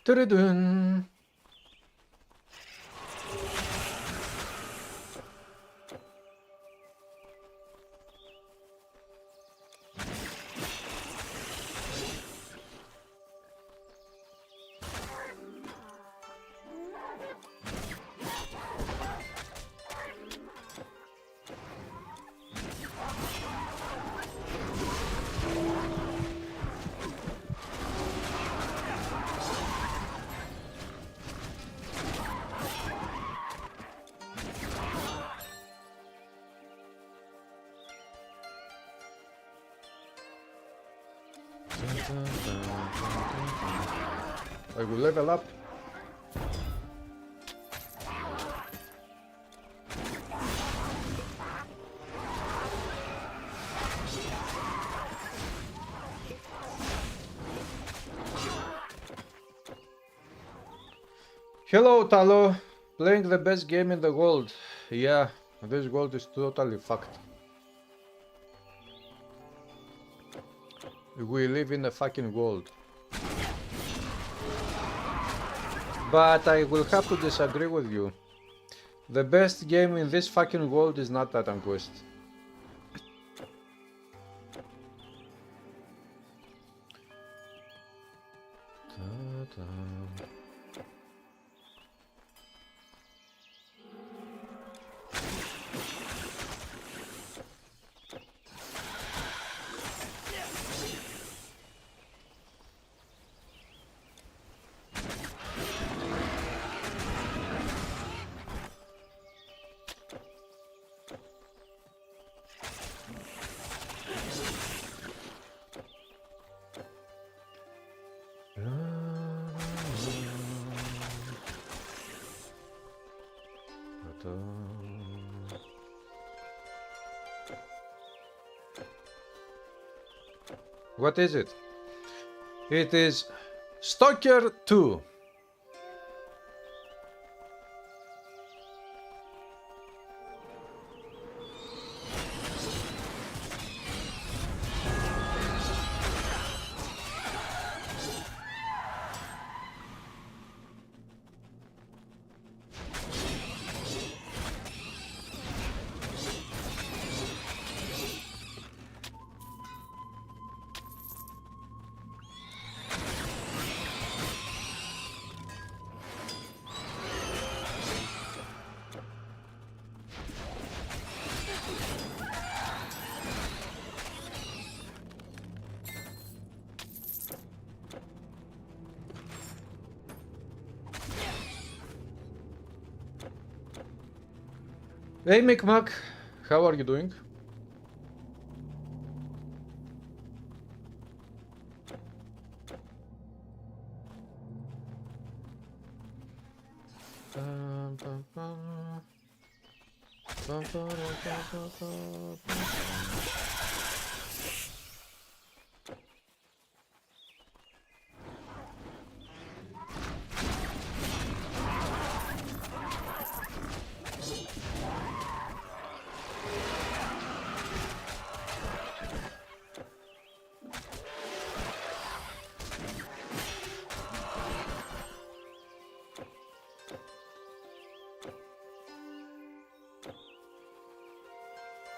Dun. I will level up. Hello, Talo. Playing the best game in the world. Yeah, this world is totally fucked. We live in a fucking world. But I will have to disagree with you. The best game in this fucking world is not Titan Quest. What is it? It is Stalker 2. Hey Micmac, how are you doing?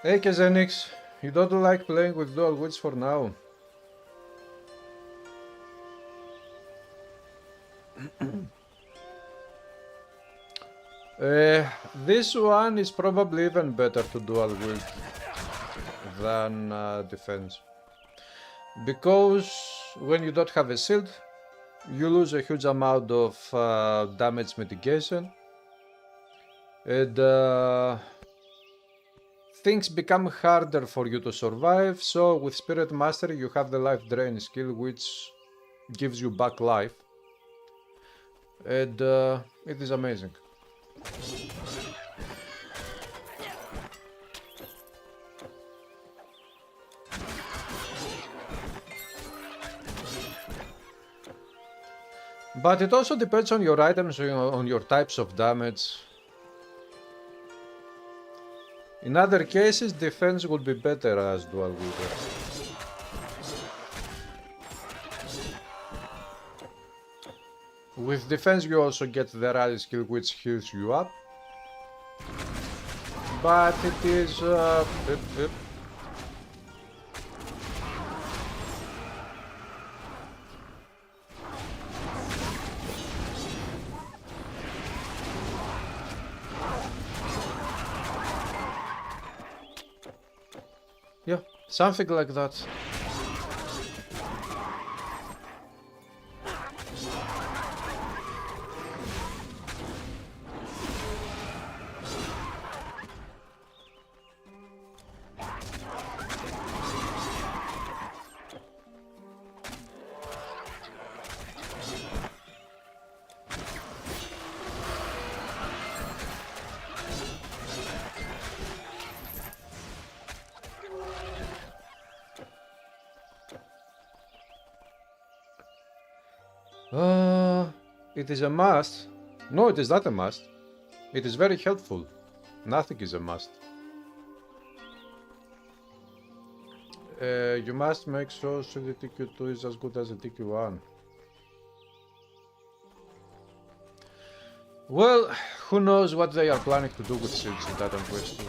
Hey Kazenix, you don't like playing with dual wields for now. This one is probably even better to dual wield than defense. because when you don't have a shield, you lose a huge amount of damage mitigation, and things become harder for you to survive. So with Spirit Mastery you have the life drain skill, which gives you back life, and it is amazing. But it also depends on your items, on your types of damage. In other cases, defense would be better as dual wielder. With defense you also get the rally skill, which heals you up. But it is... yeah, something like that. It is a must. No, it is not a must. It is very helpful. Nothing is a must. You must make sure the TQ2 is as good as the TQ1. Well, who knows what they are planning to do with shields in Titan Quest 2.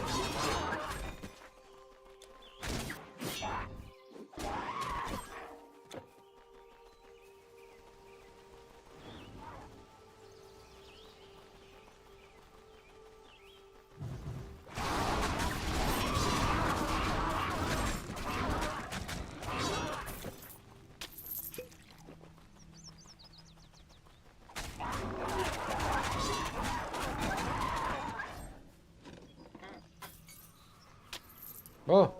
Oh,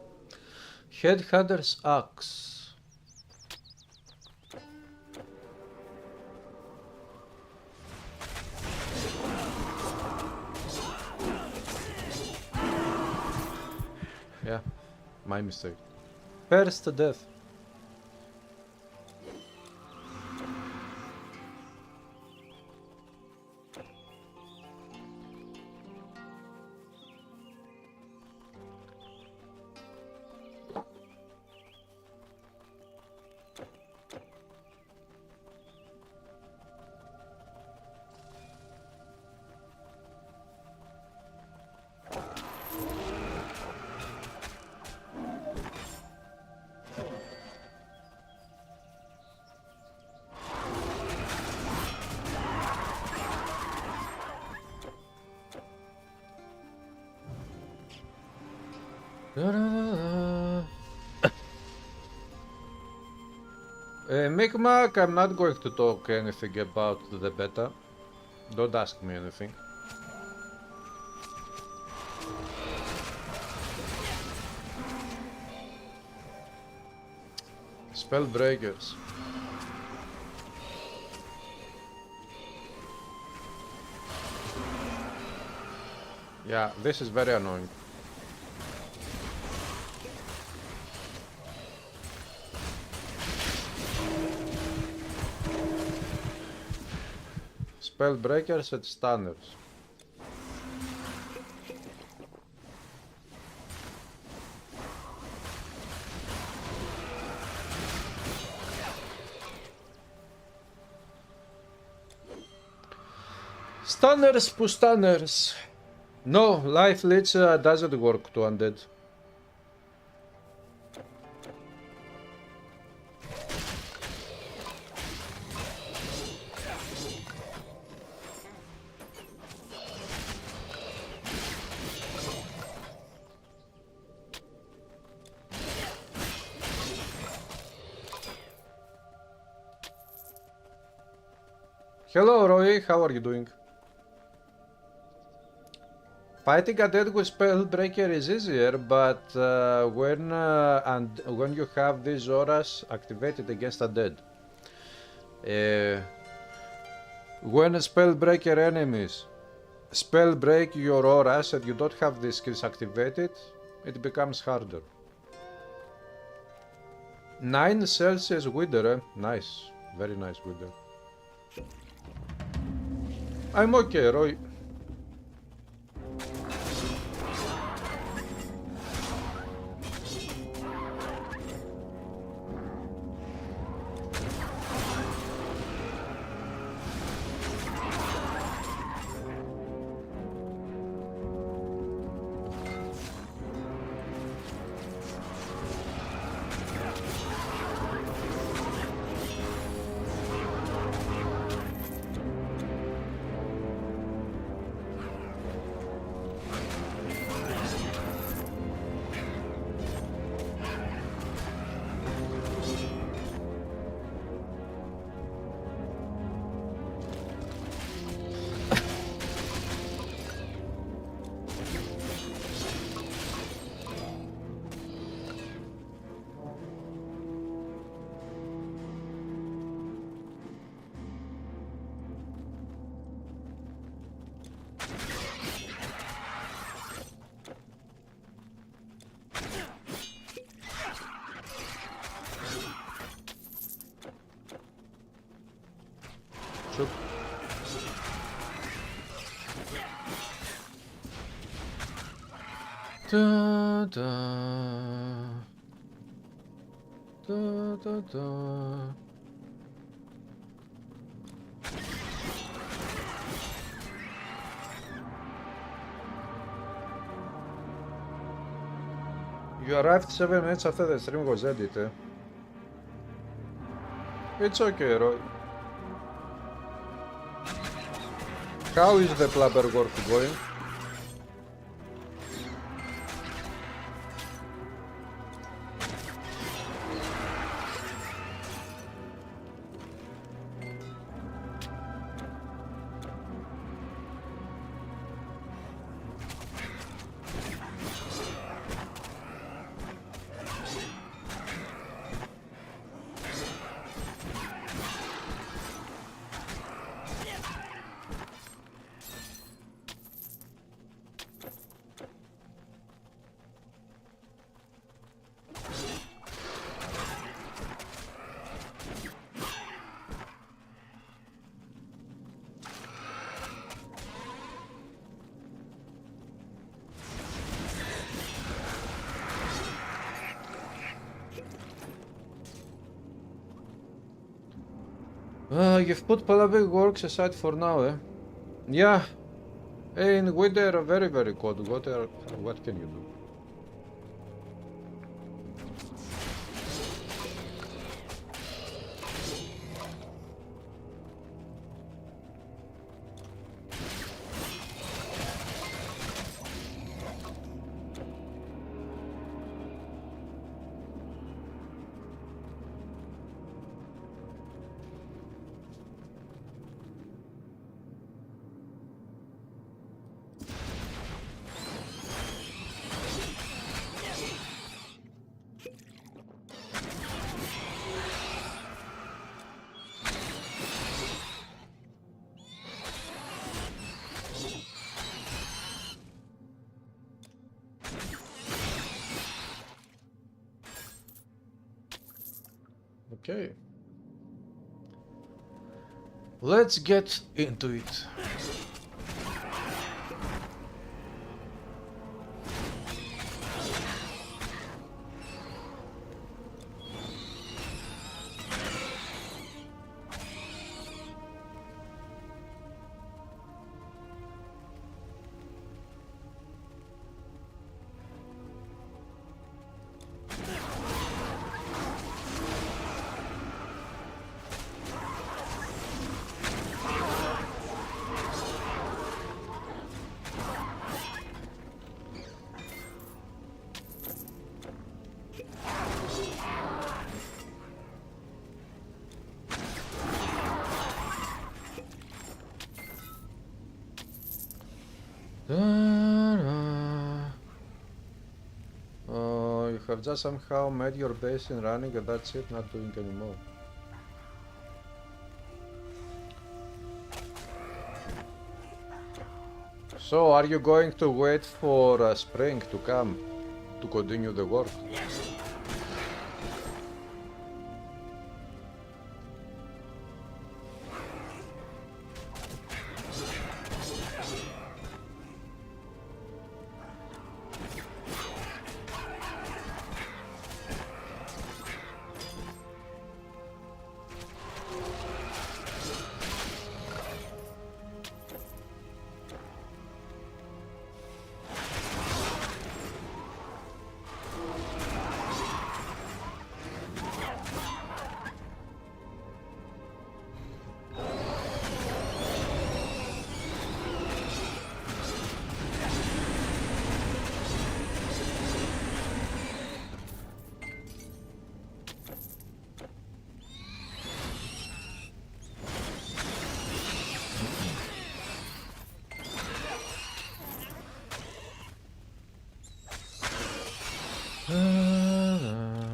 Headhunter's Axe. Yeah, my mistake. First death. Micmac, I'm not going to talk anything about the beta. Don't ask me anything. Spellbreakers. Yeah, this is very annoying. Spellbreakers and stunners. Stunners push stunners. No, life leech doesn't work to undead. Hello Roy, how are you doing? Fighting a dead with Spellbreaker is easier, but when you have these auras activated against a dead. When Spellbreaker enemies spellbreak your auras and you don't have these skills activated, it becomes harder. 9 Celsius Wither, eh? Nice, very nice Wither. I'm okay, Roy. Shoot. Da, da. Da, da, da. You arrived 7 minutes after the stream was edited. It's okay, Roy. How is the plumber work going? You've put Palavic works aside for now, eh? Yeah. In winter, very, very cold. What can you do? Okay. Let's get into it. have just somehow made your base in running and that's it, not doing anymore. So, are you going to wait for spring to come to continue the work?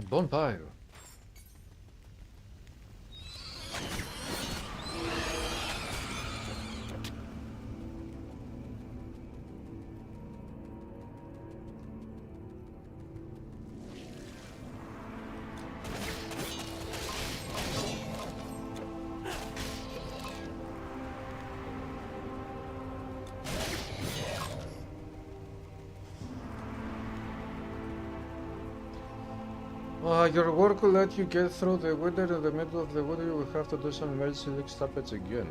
Bonfire. Your work will let you get through the winter. In the middle of the winter you will have to do some emergency leak stoppage again.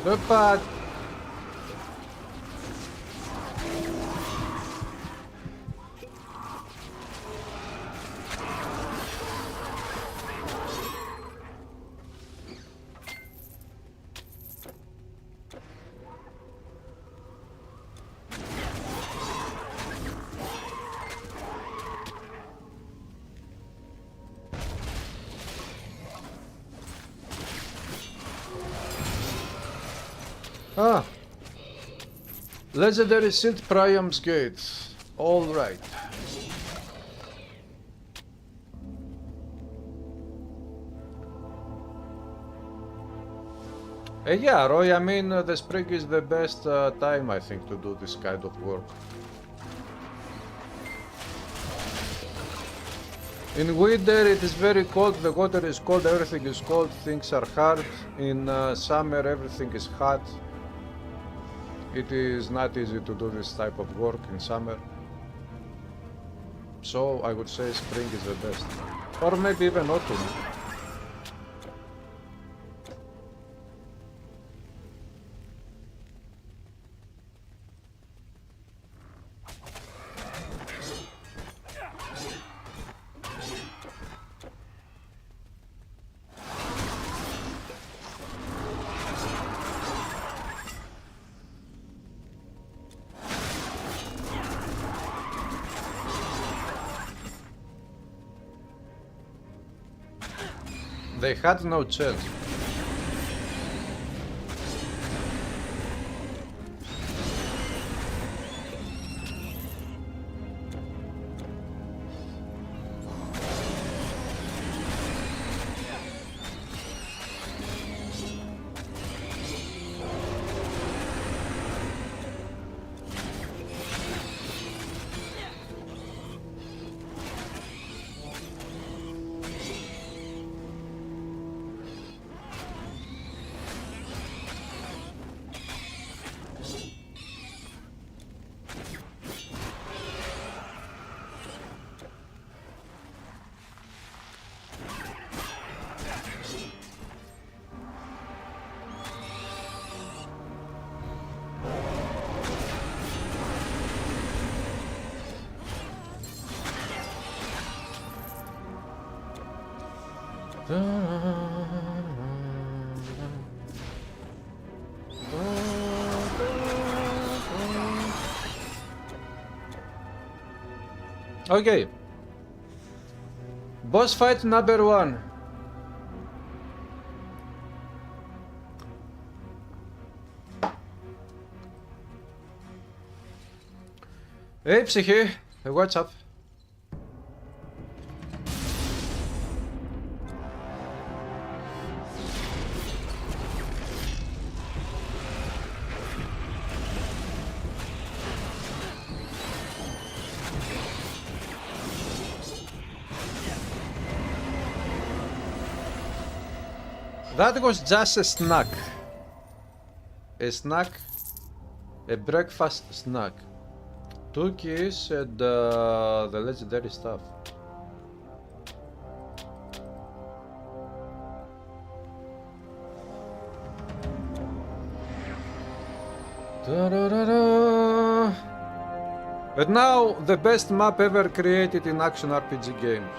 Not bad. Ah, legendary Synth Priam's Gate. All right. Yeah, Roy, I mean, the spring is the best time, I think, to do this kind of work. In winter it is very cold, the water is cold, everything is cold, things are hard. In summer everything is hot. It is not easy to do this type of work in summer. So I would say spring is the best. Or maybe even autumn. They had no chance. Okay. Boss fight number 1. Hey Psyche, what's up? That was just a snack. A snack, a breakfast snack. 2 keys and the legendary stuff. Da-da-da-da. And now the best map ever created in action RPG games.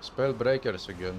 Spell breakers again.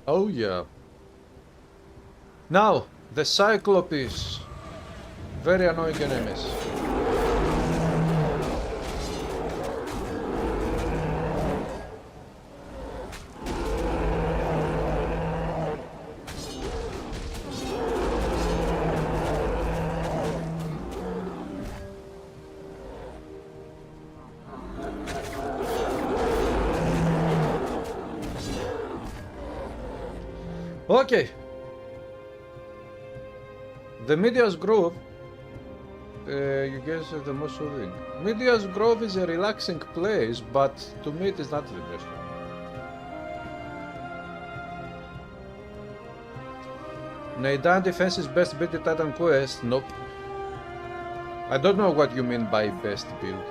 Oh yeah. Now, the Cyclopes. Very annoying enemies. Okay. The Media's Grove, you guess is the most soothing. Media's Grove is a relaxing place, but to me it is not the best one. Neidan defense is best build in Titan Quest. Nope. I don't know what you mean by best build.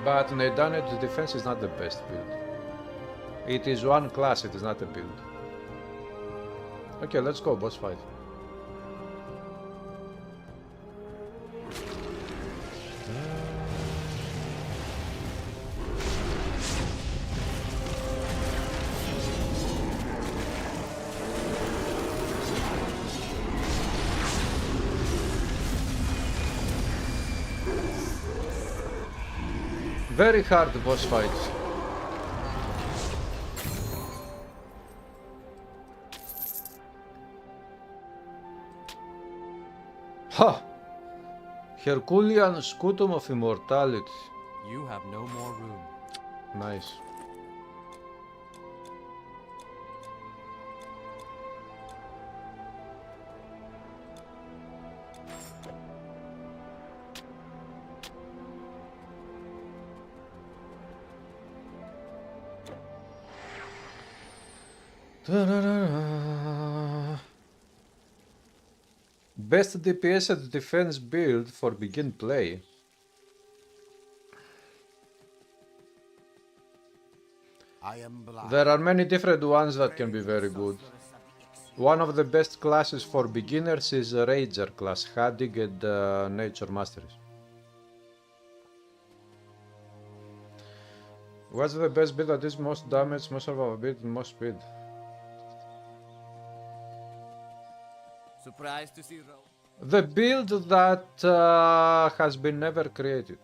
But Neidan's defense is not the best build. It is one class, it is not a build. Okay, let's go, boss fight. Very hard boss fight. Ha! Herculean Scutum of Immortality. You have no more room. Nice. Best DPS and defense build for begin play. There are many different ones that can be very good. One of the best classes for beginners is Ranger class, Hadig and Nature Masteries. What's the best build that is most damage, most survivability, and most speed? Surprised to see Rome. The build that has been never created.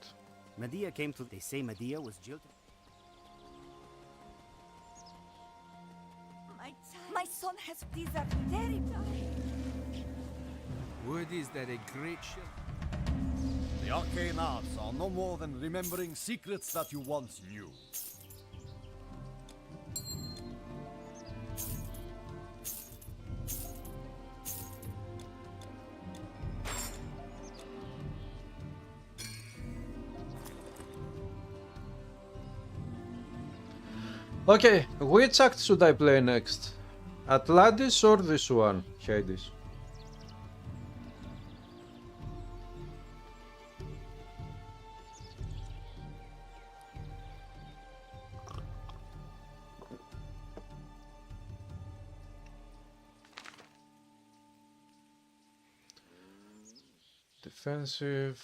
Medea came to. They say Medea was jilted. My son has deserved terribly. Word is that a great ship. The arcane arts are no more than remembering secrets that you once knew. Okay, which act should I play next? Atlantis or this one, Hades? Defensive.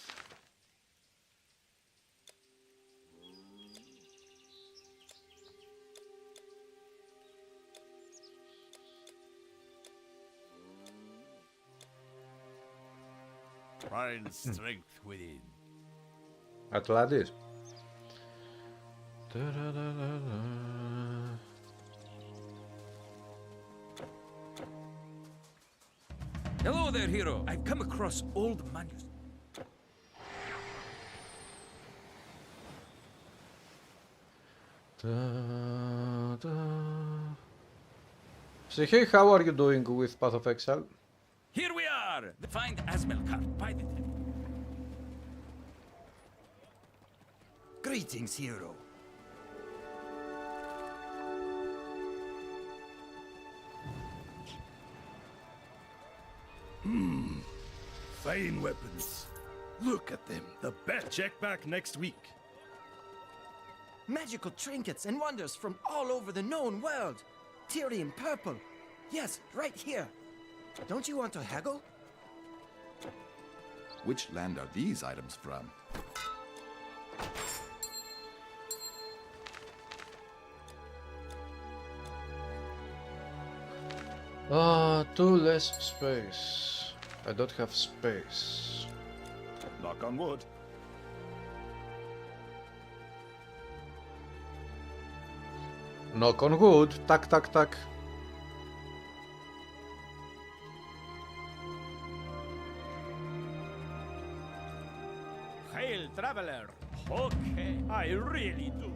Find strength within. Atlantis. Hello there, hero. I've come across old manuscripts. So hey, how are you doing with Path of Exile? Here we are! Find Asmelkart by the... Greetings, hero. Fine weapons. Look at them. The best. Check back next week. Magical trinkets and wonders from all over the known world. Tyrian purple. Yes, right here. Don't you want to haggle? Which land are these items from? Too less space. I don't have space. Knock on wood. Knock on wood. Tack, tack, tack. Hail, traveler. Okay, I really do.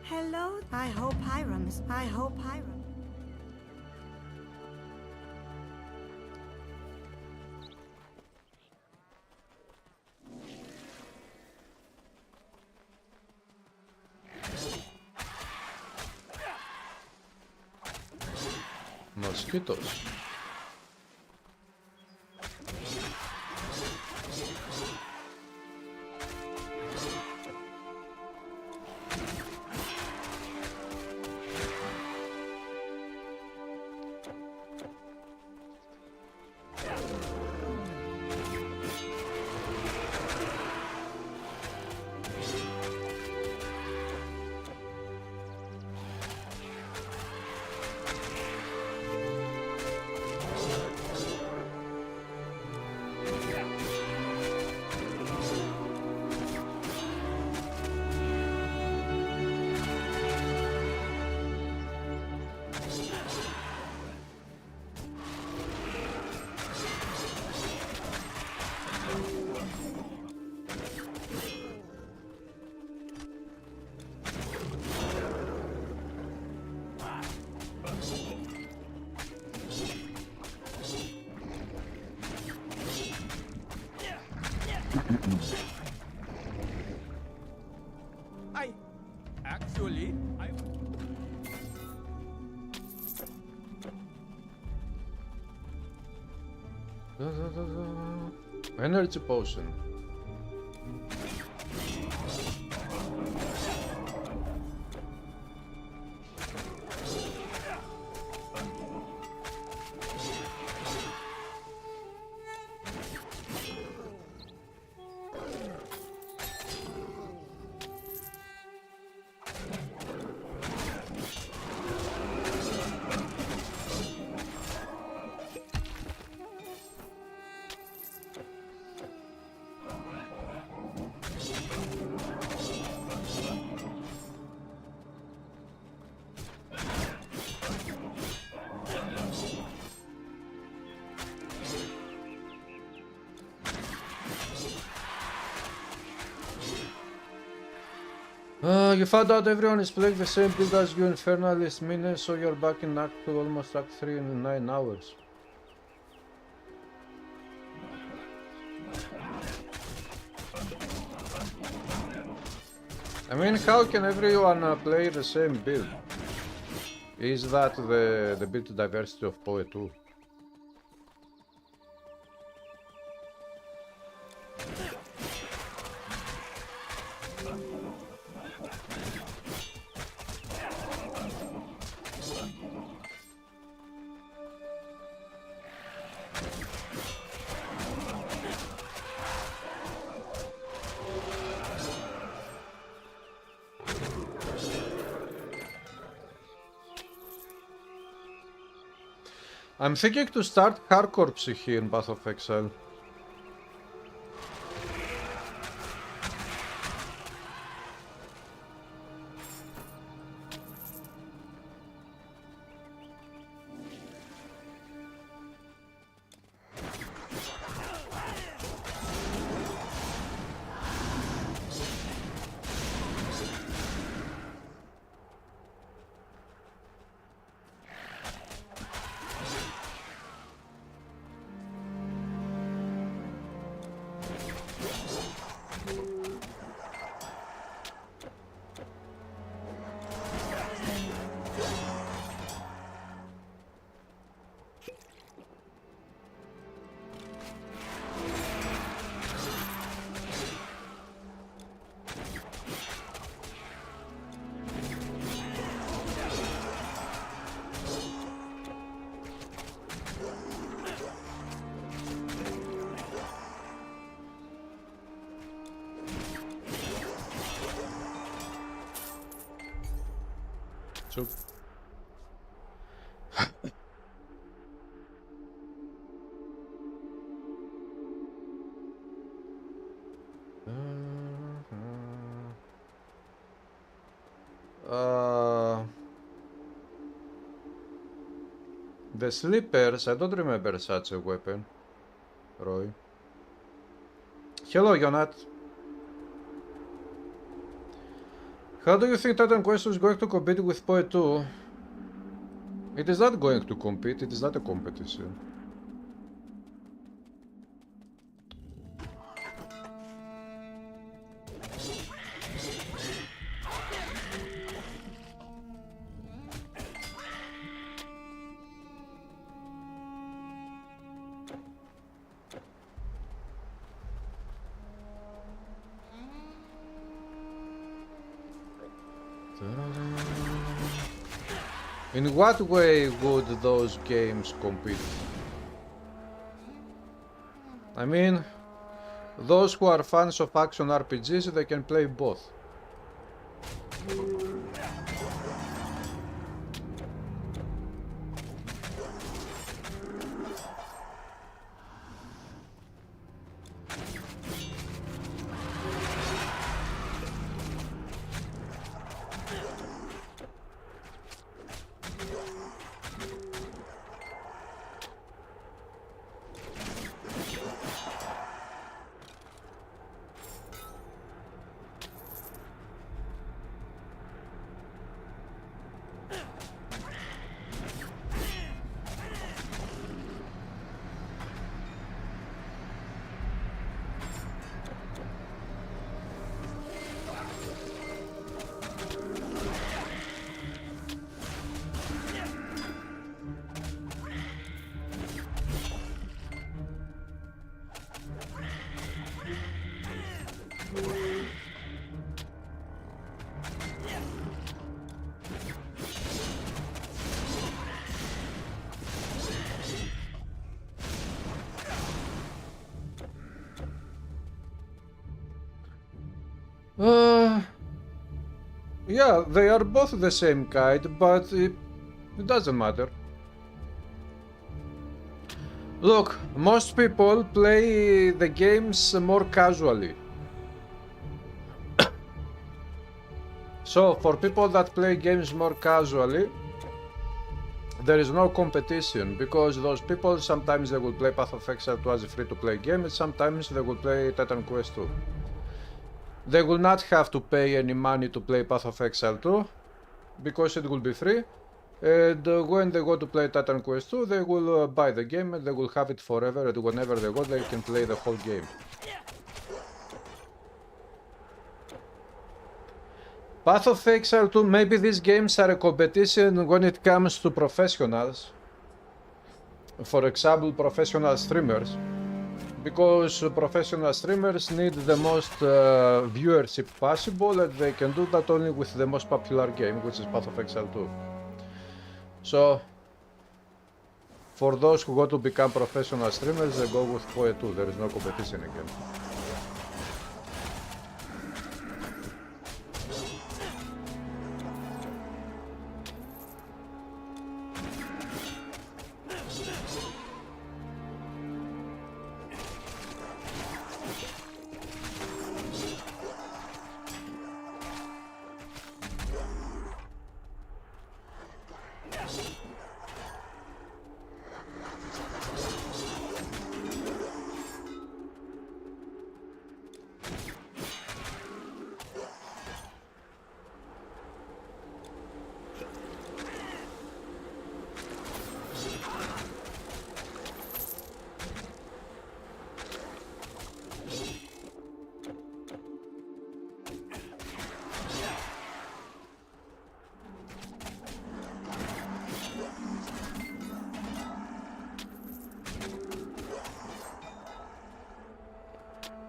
Hello? I hope Hiram's. I hope Hiram. Mosquitoes. I... Energy potion. You found out everyone is playing the same build as you, Infernalist Miner, so you're back in Act 2, almost Act 3 in 9 hours. I mean, how can everyone play the same build? Is that the build diversity of Poe 2? I'm thinking to start Hardcore Psyche in Path of Exile. So the slippers, I don't remember such a weapon, Roy. Hello, Yonat. How do you think Titan Quest is going to compete with Poe 2? It is not going to compete, it is not a competition. In what way would those games compete? I mean, those who are fans of action RPGs, they can play both. Yeah, they are both the same kind, but it doesn't matter. Look, most people play the games more casually. So, for people that play games more casually, there is no competition, because those people sometimes they will play Path of Exile 2 as a free-to-play game, and sometimes they will play Titan Quest 2. They will not have to pay any money to play Path of Exile 2, because it will be free. And when they go to play Titan Quest 2, they will buy the game and they will have it forever, and whenever they go, they can play the whole game. Path of Exile 2, maybe these games are a competition when it comes to professionals. For example, professional streamers. Because professional streamers need the most viewership possible, and they can do that only with the most popular game, which is Path of Exile 2. So, for those who want to become professional streamers, they go with PoE 2. There is no competition again.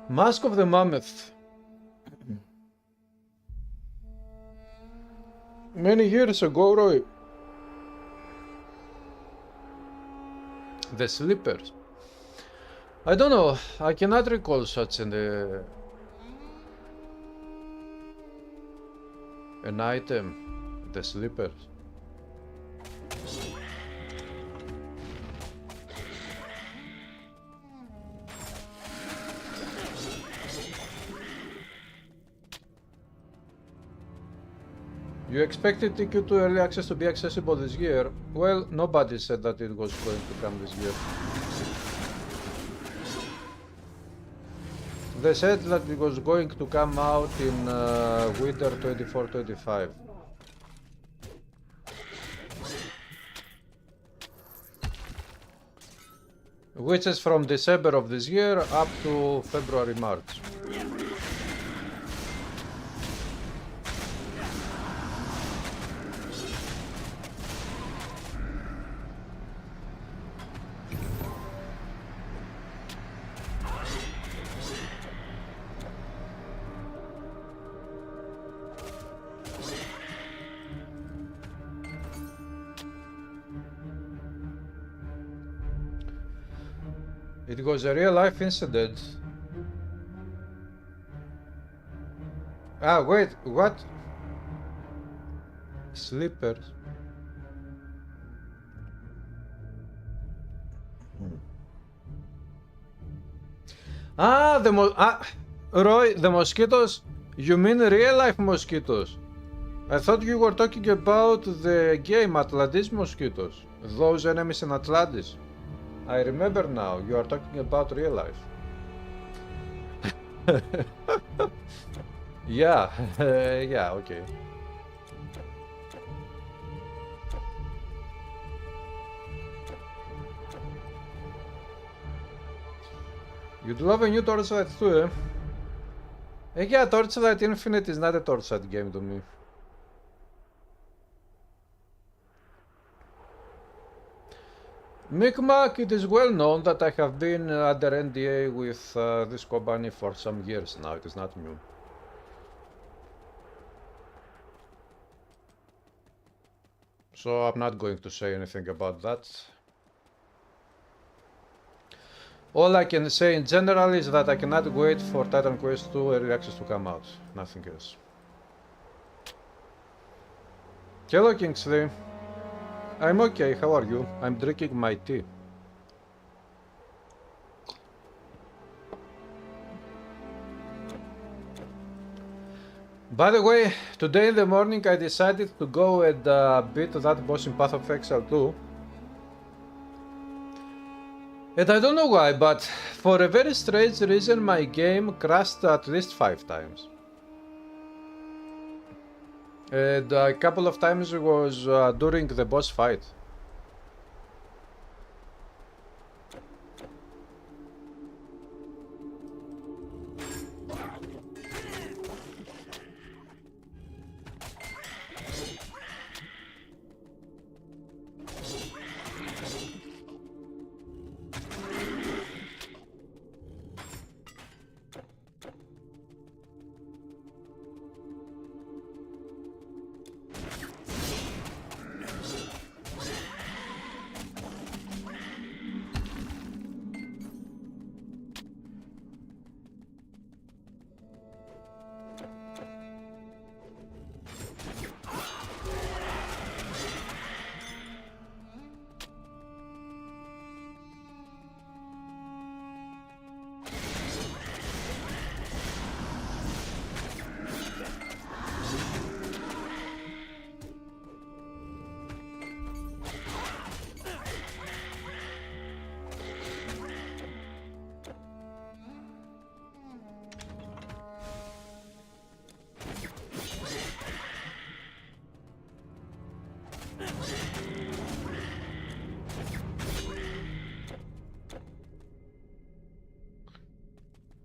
Mask of the Mammoth. Many years ago, Roy. The Slippers. I don't know, I cannot recall such an item. The Slippers. You expected TQ2 Early Access to be accessible this year? Well, nobody said that it was going to come this year. They said that it was going to come out in winter 24-25. Which is from December of this year up to February-March. It was a real-life incident. Ah, wait, what? Slippers. Ah, Roy, the mosquitoes? You mean real-life mosquitoes? I thought you were talking about the game Atlantis mosquitoes. Those enemies in Atlantis. I remember now, you are talking about real life. Yeah, yeah, okay. You'd love a new Torchlight too, eh? Yeah, Torchlight Infinite is not a Torchlight game to me. Micmac, it is well known that I have been under NDA with this company for some years now, it is not new. So I'm not going to say anything about that. All I can say in general is that I cannot wait for Titan Quest 2 Early Access to come out, nothing else. Hello Kingsley. I'm okay, how are you? I'm drinking my tea. By the way, today in the morning I decided to go and beat that boss in Path of Exile 2. And I don't know why, but for a very strange reason my game crashed at least 5 times. And a couple of times it was during the boss fight.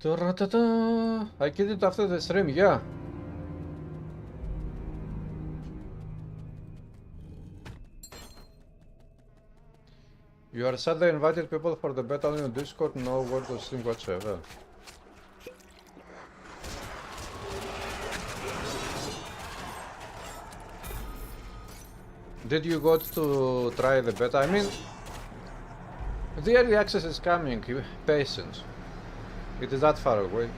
I killed it after the stream, yeah. You are sad they invited people for the beta on your Discord, no word to stream whatsoever. Did you go to try the beta? I mean, the early access is coming, patience. It is that far away.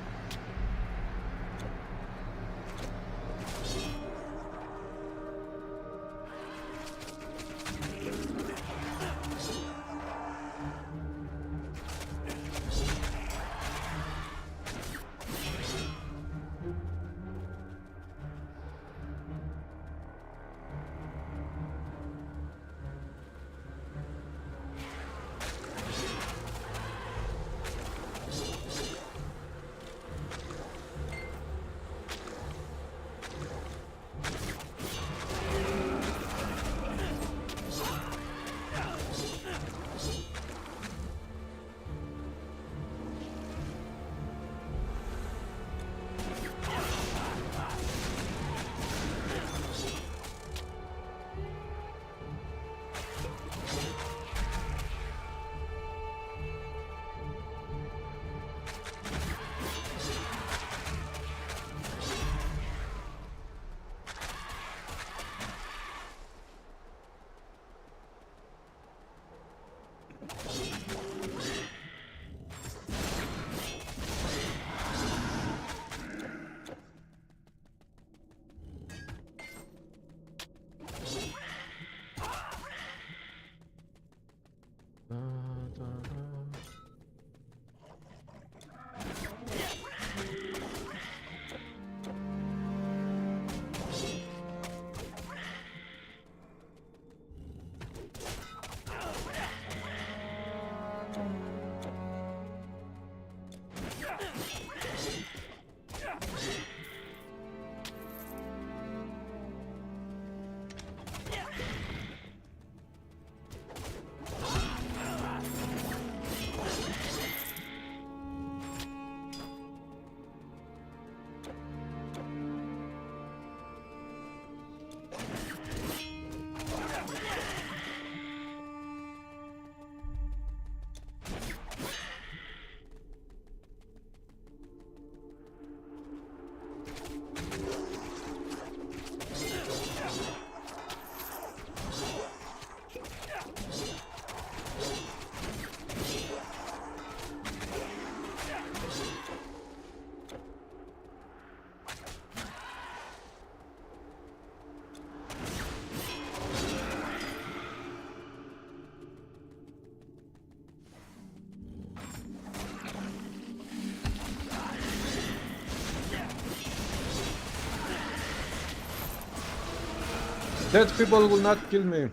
Dead people will not kill me.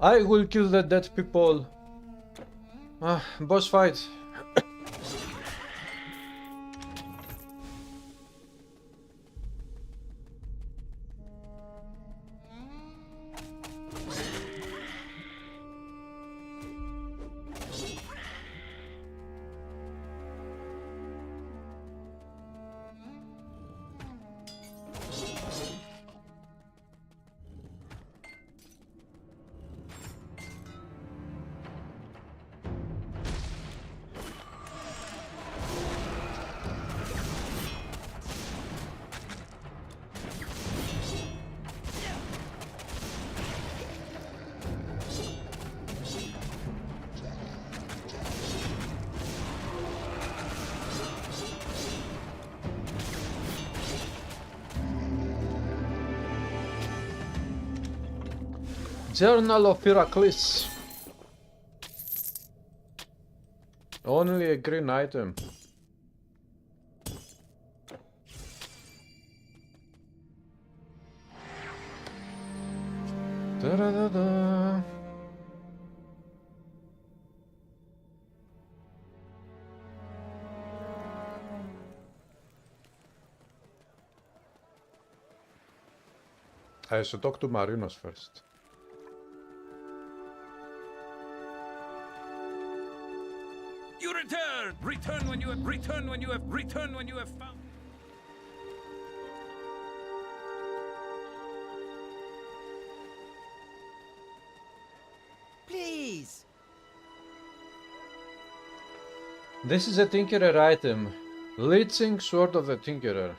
I will kill the dead people. Boss fight. Journal of Heracles. Only a green item. Da-da-da-da. I should talk to Marinos first. You return! Return when you have found. Please! This is a Tinkerer item. Leeching Sword of the Tinkerer.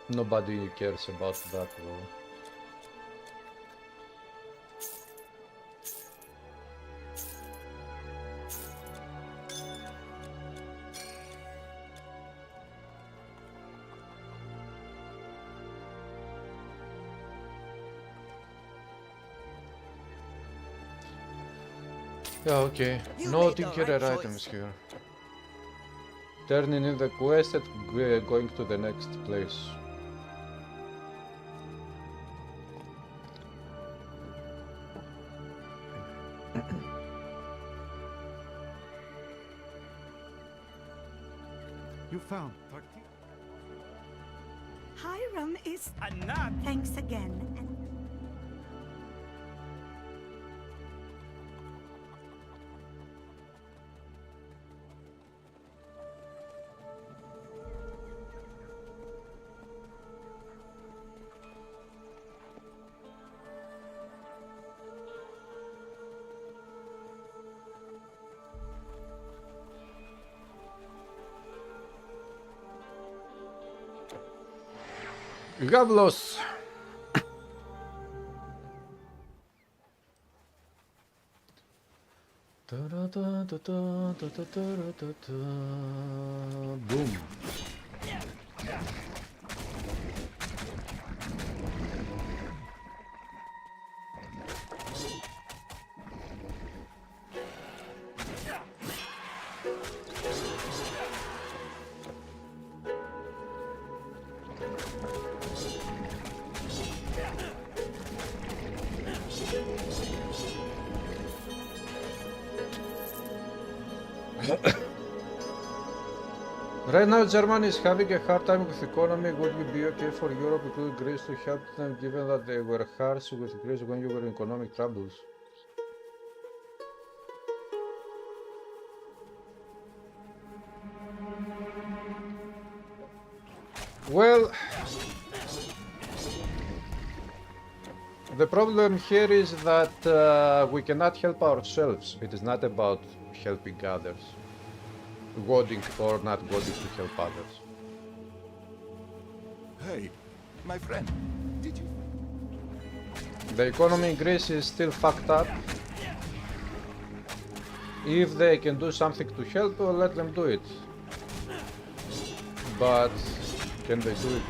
Nobody cares about that though. Yeah, okay. You No made the Tinkerer right items choice. here. Turning in the quest and going to the next place. You found 13. Hiram is... Enough! Thanks again. Gavlos! Boom. Right now Germany is having a hard time with economy. Would you be okay for Europe, including Greece, to help them given that they were harsh with Greece when you were in economic troubles? Well, the problem here is that we cannot help ourselves. It is not about helping others. Wanting or not wanting to help others. Hey, my friend, did you? The economy in Greece is still fucked up. If they can do something to help, well, let them do it. But can they do it?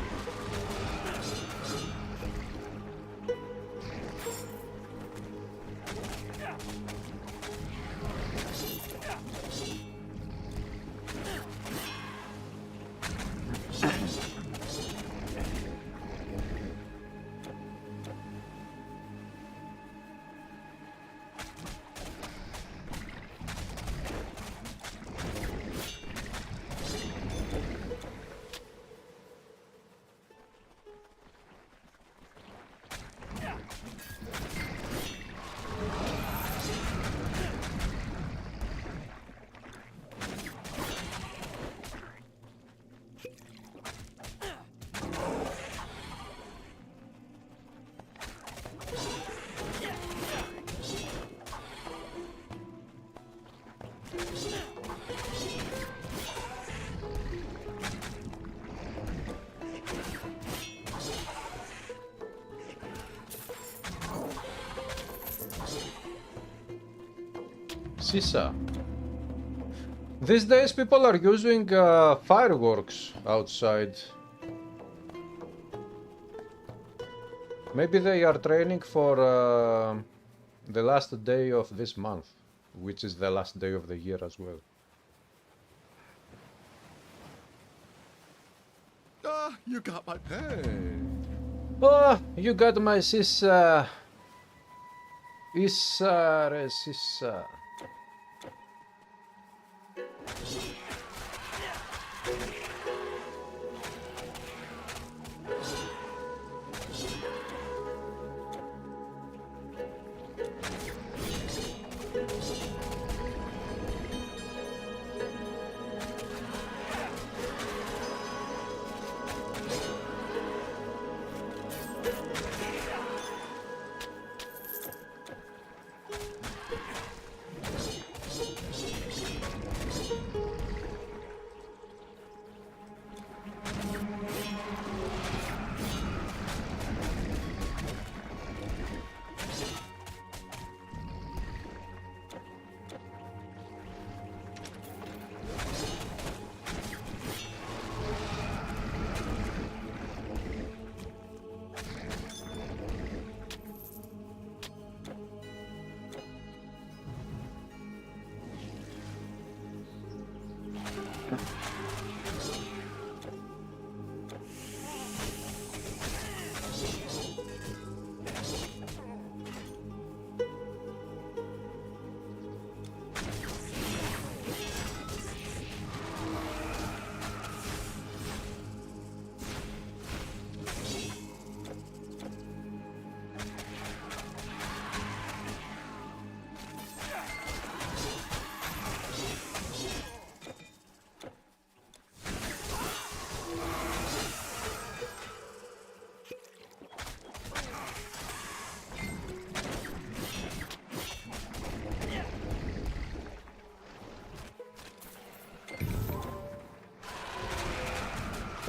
Sisa. These days people are using fireworks outside. Maybe they are training for the last day of this month, which is the last day of the year as well. Ah, you got my pen. Oh, you got my Issa. Issa.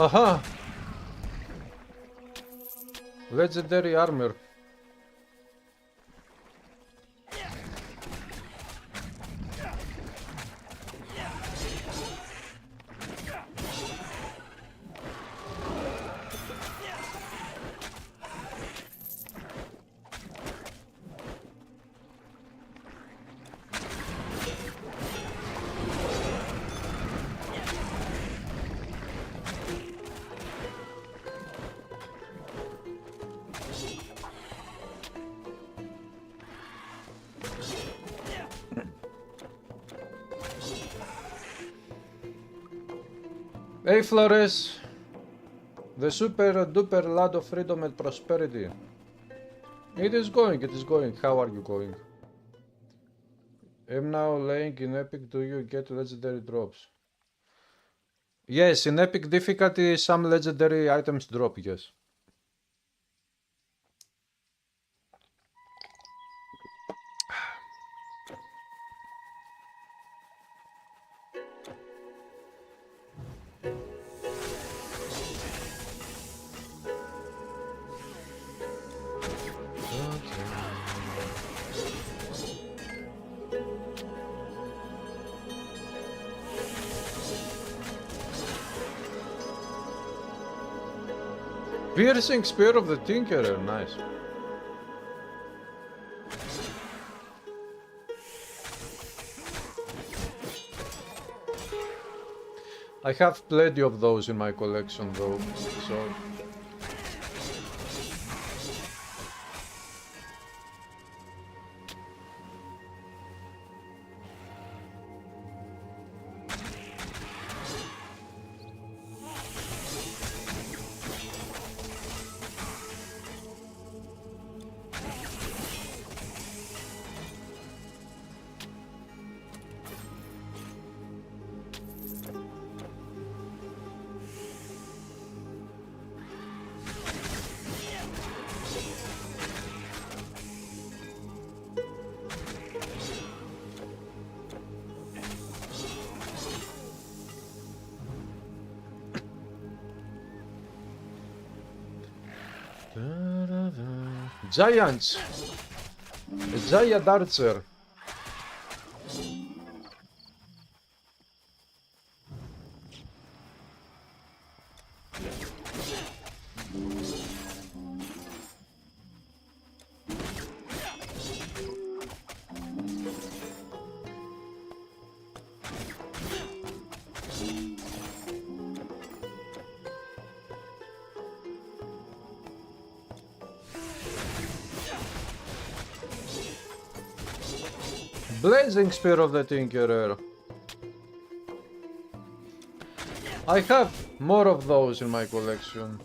Aha! Legendary armor. Hey Flores, the super duper land of freedom and prosperity. It is going, it is going. How are you going? I'm now laying in epic. Do you get legendary drops? Yes, in epic difficulty some legendary items drop, yes. Piercing Spear of the Tinkerer, nice. I have plenty of those in my collection though, so... Giants! A giant archer. Blazing Spear of the Tinkerer. I have more of those in my collection.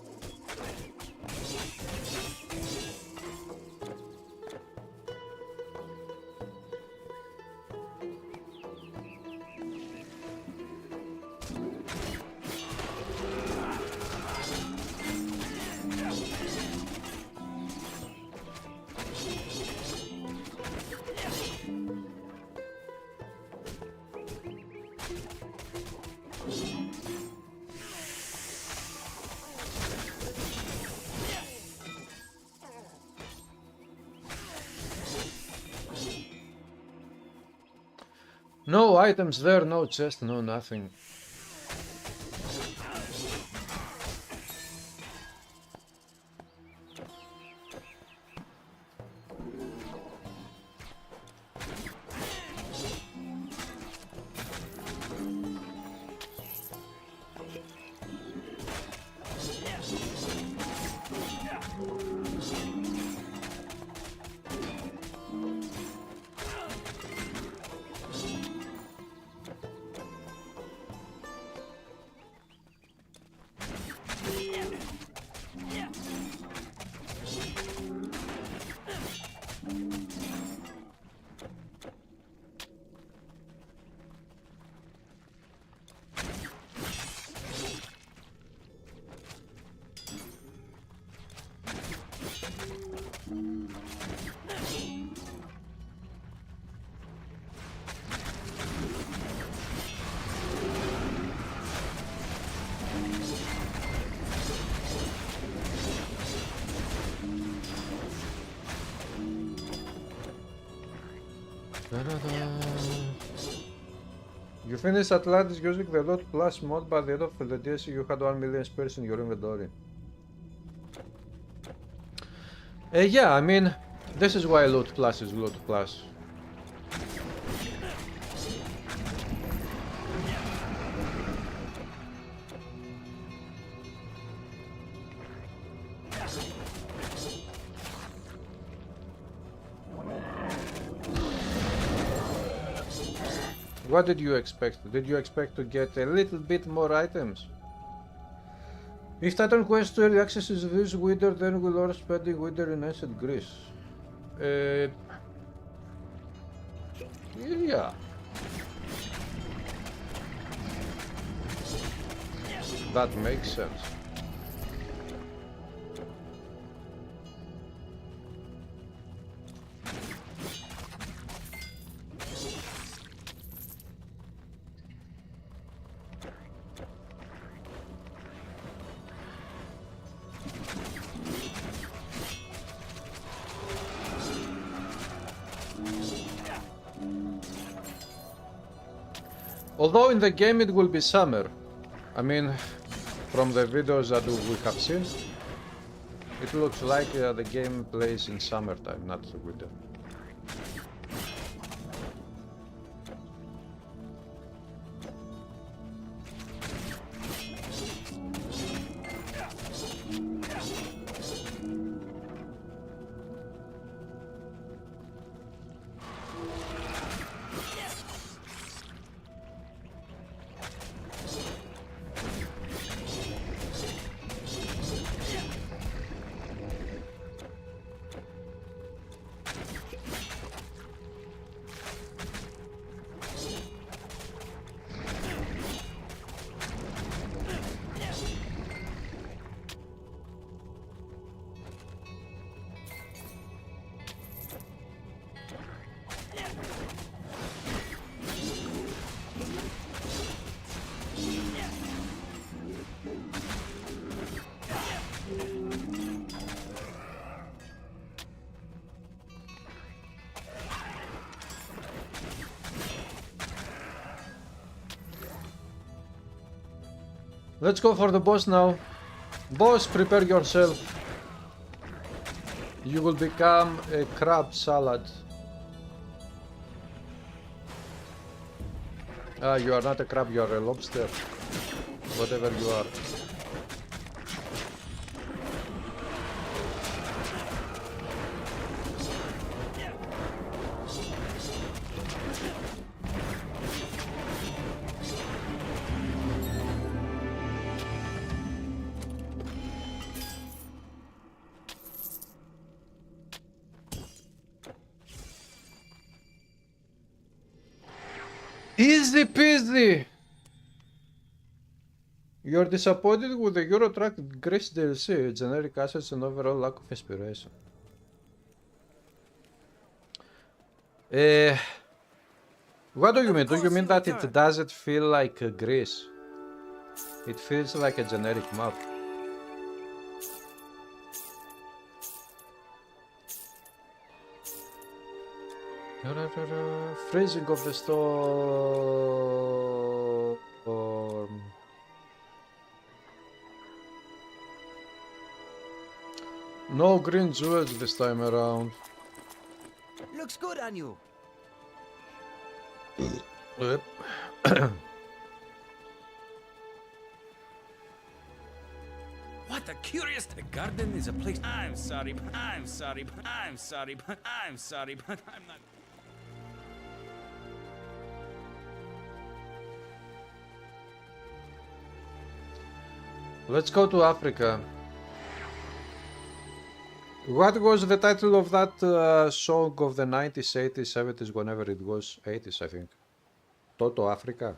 No items there, no chest, no nothing. You finished Atlantis using the Lot Plus mod. By the end of the DLC you had 1 million spares in your inventory. Yeah, I mean, this is why Loot Plus is Loot Plus. What did you expect? Did you expect to get a little bit more items? If Titan Quest 2 early access is this winter, then we'll all spending winter in ancient Greece. Yeah. That makes sense. Although in the game it will be summer. I mean, from the videos that we have seen, it looks like the game plays in summertime, not winter. Let's go for the boss now. Boss, prepare yourself. You will become a crab salad. Ah, you are not a crab, you are a lobster. Whatever you are. Easy peasy! You're disappointed with the Eurotrack Greece DLC, generic assets and overall lack of inspiration. What do you mean? Do you mean that it doesn't feel like Greece? It feels like a generic map. Freezing of the storm. No green jewels this time around. Looks good on you. Yep. What a curious. The garden is a place. I'm sorry, but I'm sorry, but I'm sorry, but I'm sorry, but I'm not. Let's go to Africa. What was the title of that song of the 90s, 80s, 70s, whenever it was? 80s, I think. Toto Africa.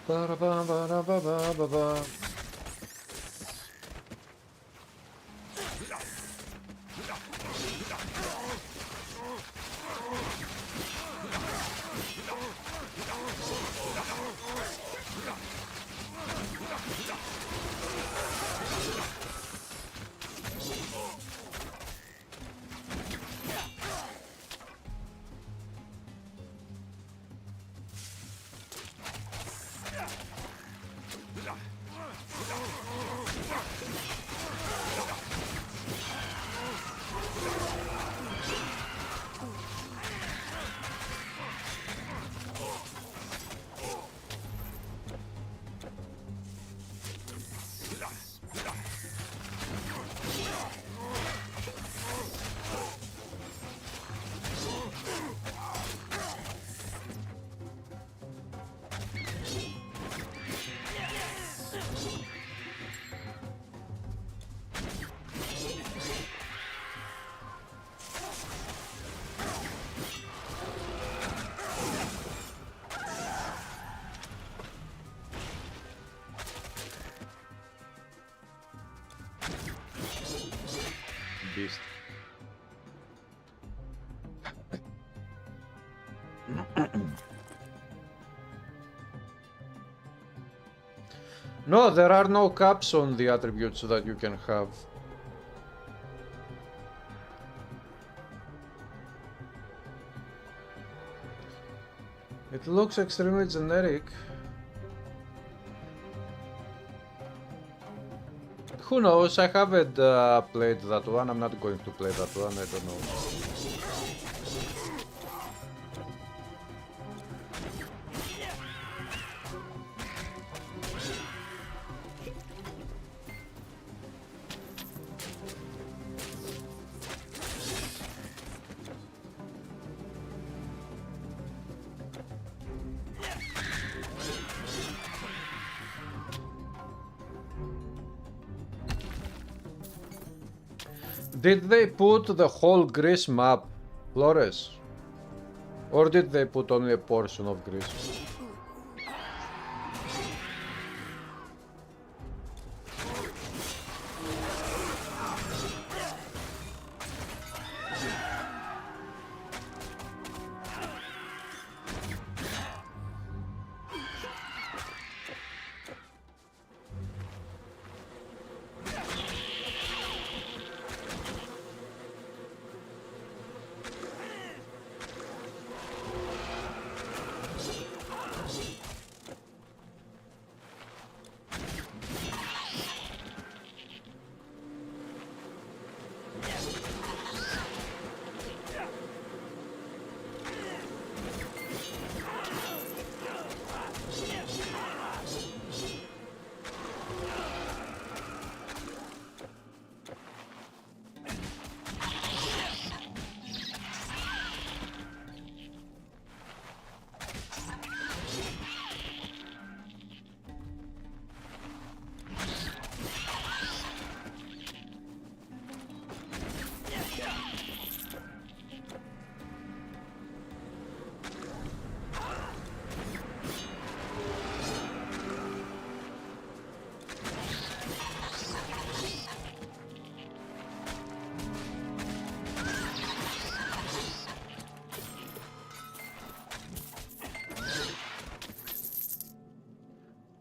Ba-da-ba-ba-da-ba-ba-ba-ba. Beast. No, there are no caps on the attributes that you can have. It looks extremely generic. Who knows? I haven't played that one. I'm not going to play that one. I don't know. Did they put the whole Greece map, Flores? Or did they put only a portion of Greece?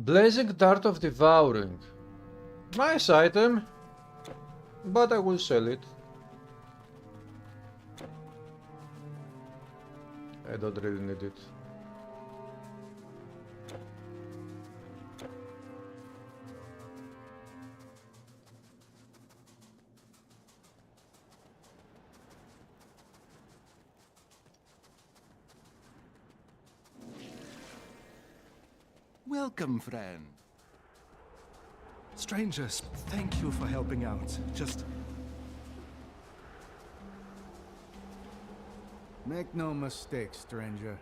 Blazing Dart of Devouring. Nice item, but I will sell it. I don't really need it. Welcome, friend. Strangers, thank you for helping out. Just make no mistake, stranger.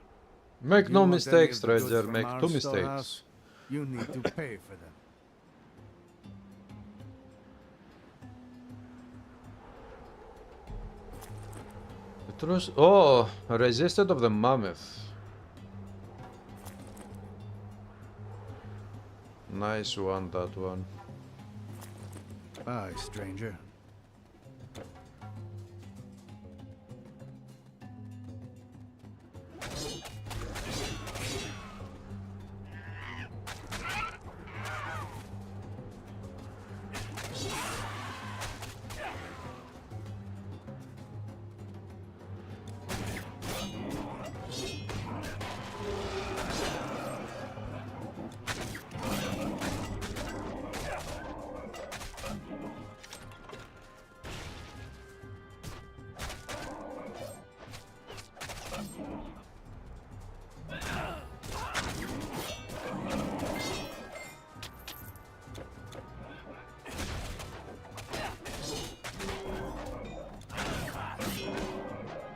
Make You no want any mistake, of the goods stranger. from Make our two storehouse, mistakes. You need to pay for them. The truth. Oh, resistant of the mammoth. Nice one, that one. Bye, stranger.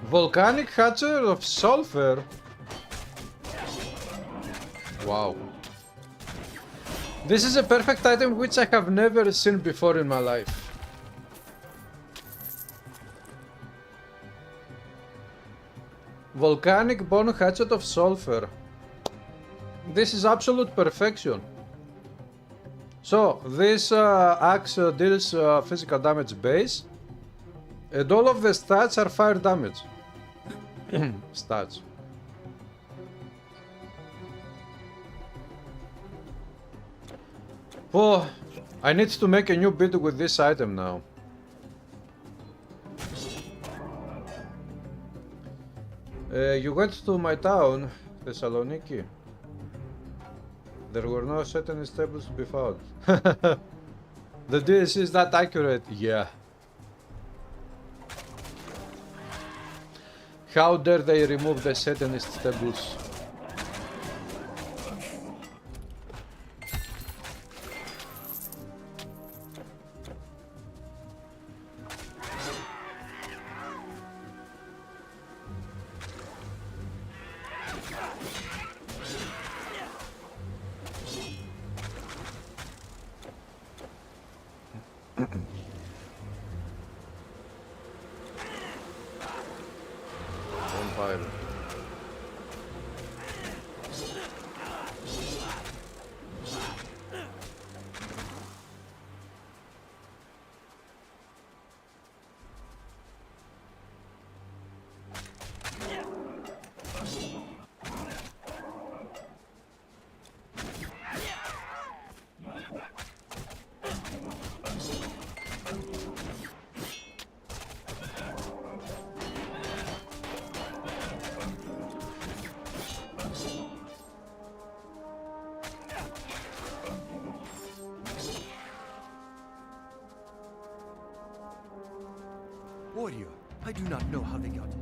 Volcanic Hatcher of Sulfur. Wow. This is a perfect item which I have never seen before in my life. Volcanic Bone Hatchet of Sulfur. This is absolute perfection. So, this axe deals physical damage base, and all of the stats are fire damage. Stats. Oh, I need to make a new build with this item now. You went to my town, Thessaloniki. There were no certain stables to be found. The DLC is not accurate. Yeah. How dare they remove the Satanist tables? Warrior, I do not know how they got it.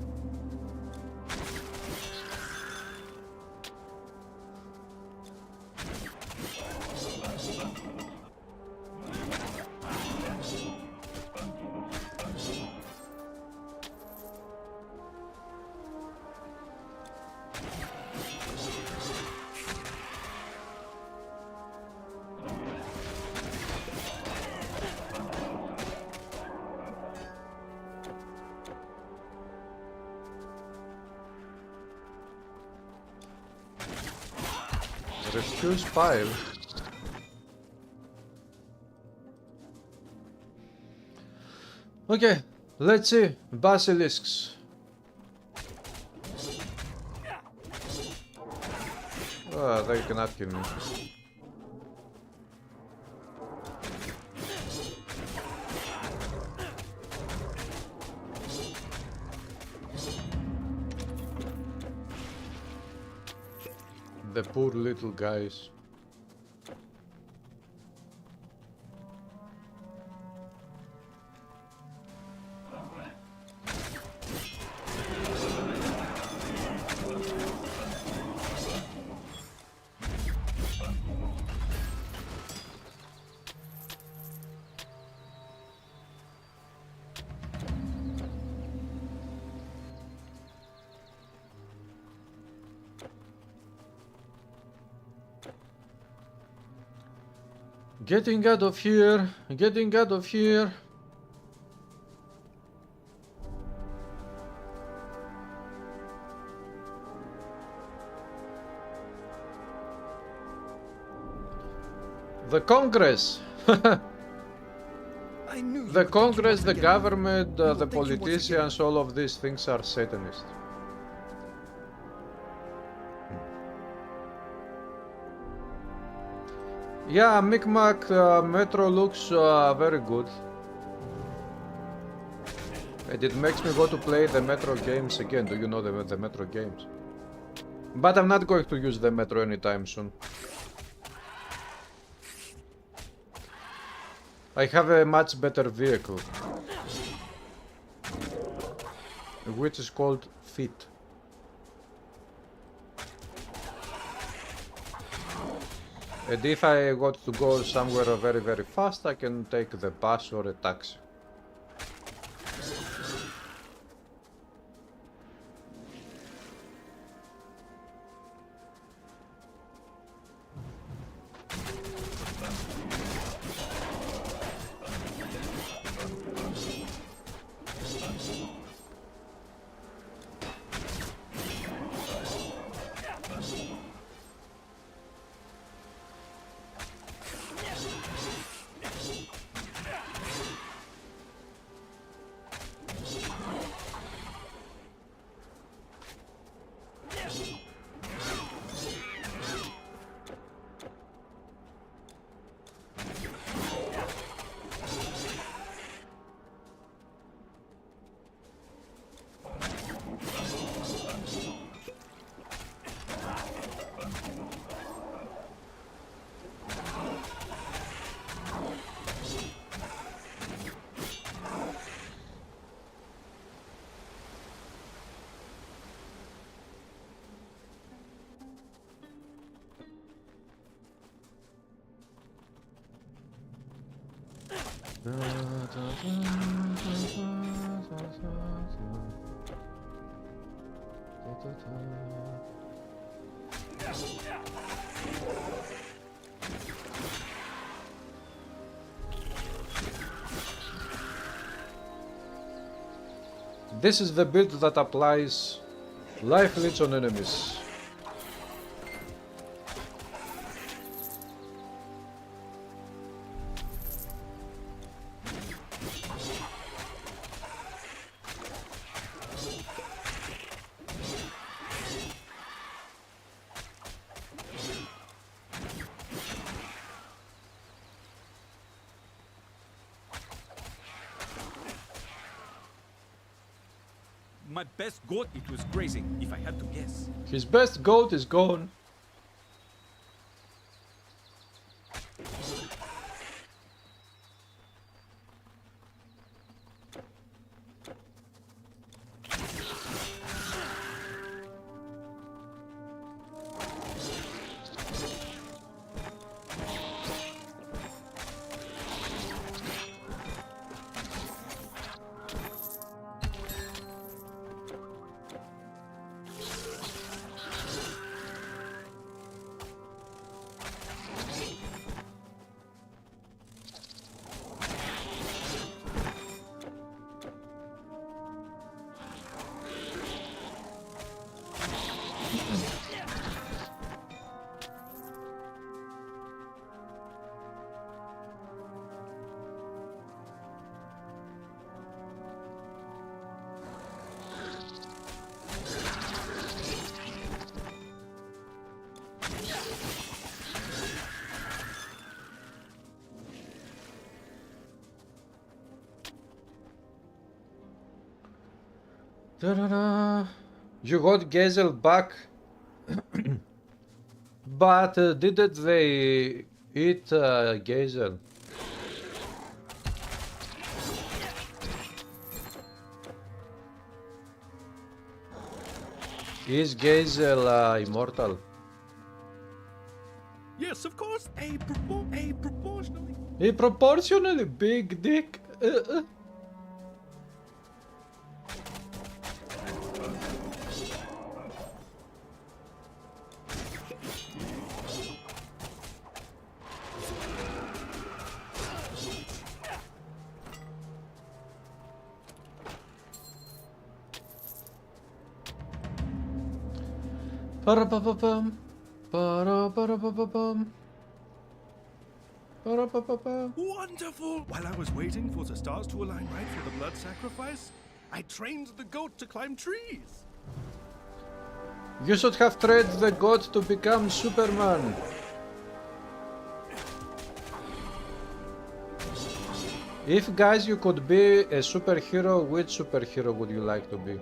Refuse file. Okay, let's see. Basilisks. Ah, they cannot kill me. The poor little guys. Getting out of here, getting out of here. The Congress. I knew The you Congress, would the get government, We'll the take you once again. politicians, all of these things are Satanist. Yeah, Micmac Metro looks very good. And it makes me go to play the Metro games again. Do you know the Metro games? But I'm not going to use the Metro anytime soon. I have a much better vehicle, which is called Fit. And if I got to go somewhere very, very fast, I can take the bus or a taxi. This is the build that applies life leech on enemies. My best goat, it was grazing, if I had to guess. His best goat is gone. You got Gezel back. But didn't they eat Geyser? Is Geyser immortal? Yes, of course. A proportionally. A proportionally big dick. Para-pa-pa-pum. Para-para-pa-pa-pum. Para-pa-pa-pa. Wonderful! While I was waiting for the stars to align right for the blood sacrifice, I trained the goat to climb trees. You should have trained the god to become Superman. If guys you could be a superhero, which superhero would you like to be?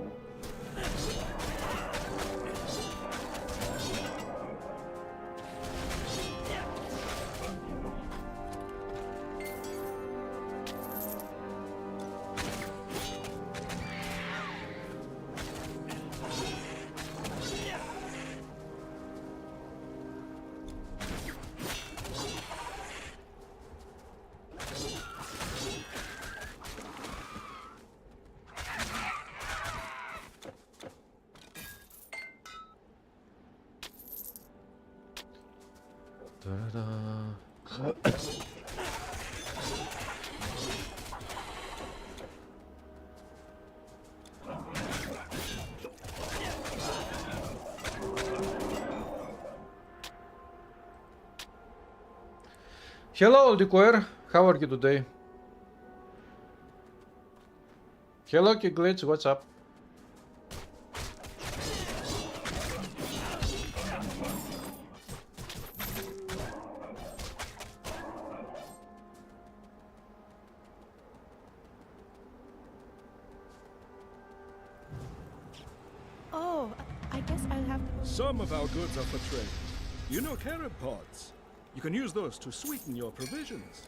Hello, Liquor. How are you today? Hello, Kiglitch. What's up? Oh, I guess I'll have to... Some of our goods are for trade. You know carob pods. You can use those to sweeten your provisions.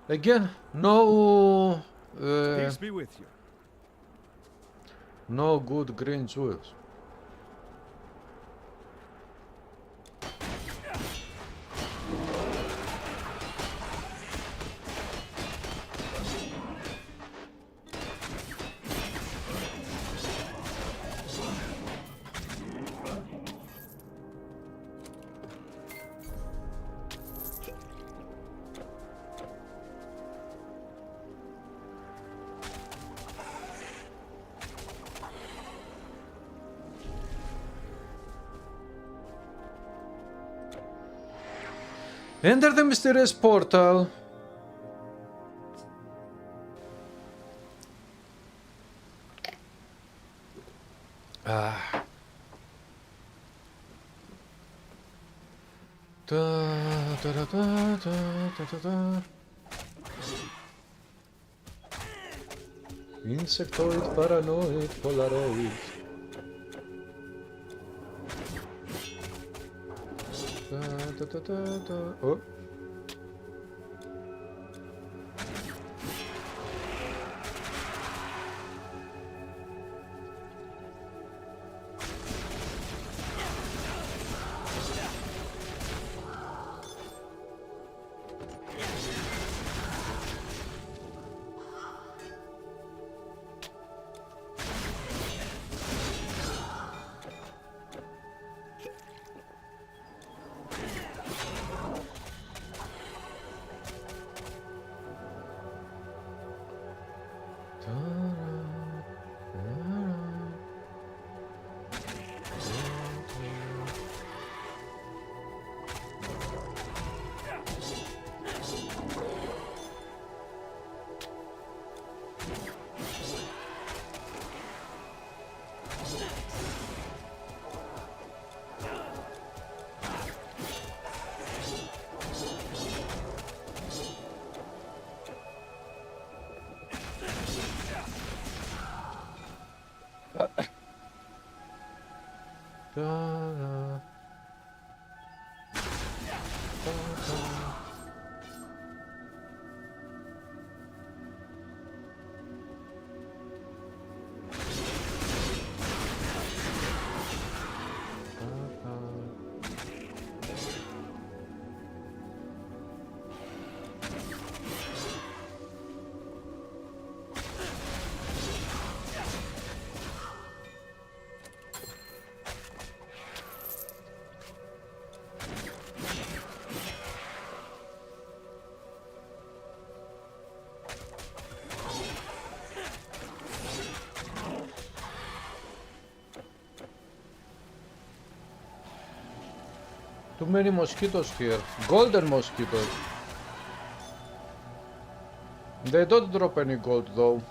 Again, no... Peace be with you. no good green jewels. Enter the mysterious portal. Insectoid, paranoid, polaroid. Oh. Ta-da. Ta-da. Too many mosquitoes here. Golden mosquitoes. They don't drop any gold though.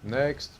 Next.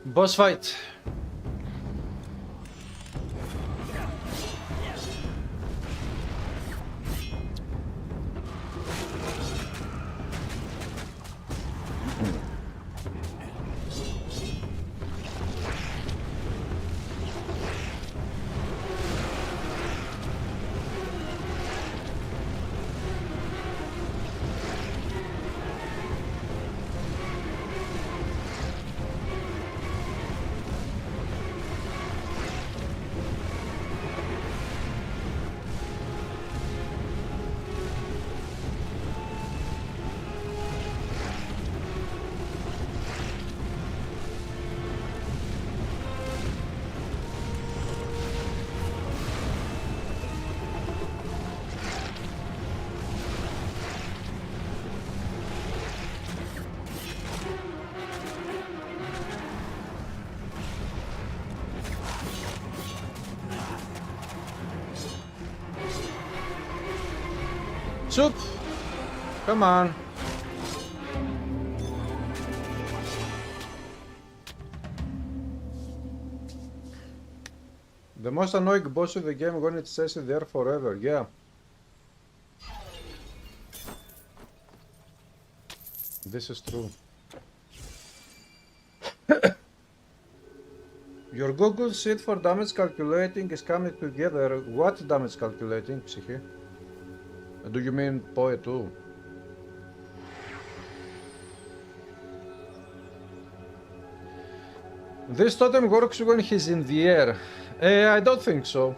Boss fight. Soup! Come on! The most annoying boss of the game when it stays there forever, yeah. This is true. Your Google Sheet for damage calculating is coming together. What damage calculating, Psyche? Do you mean PoE 2? This totem works when he's in the air. I don't think so.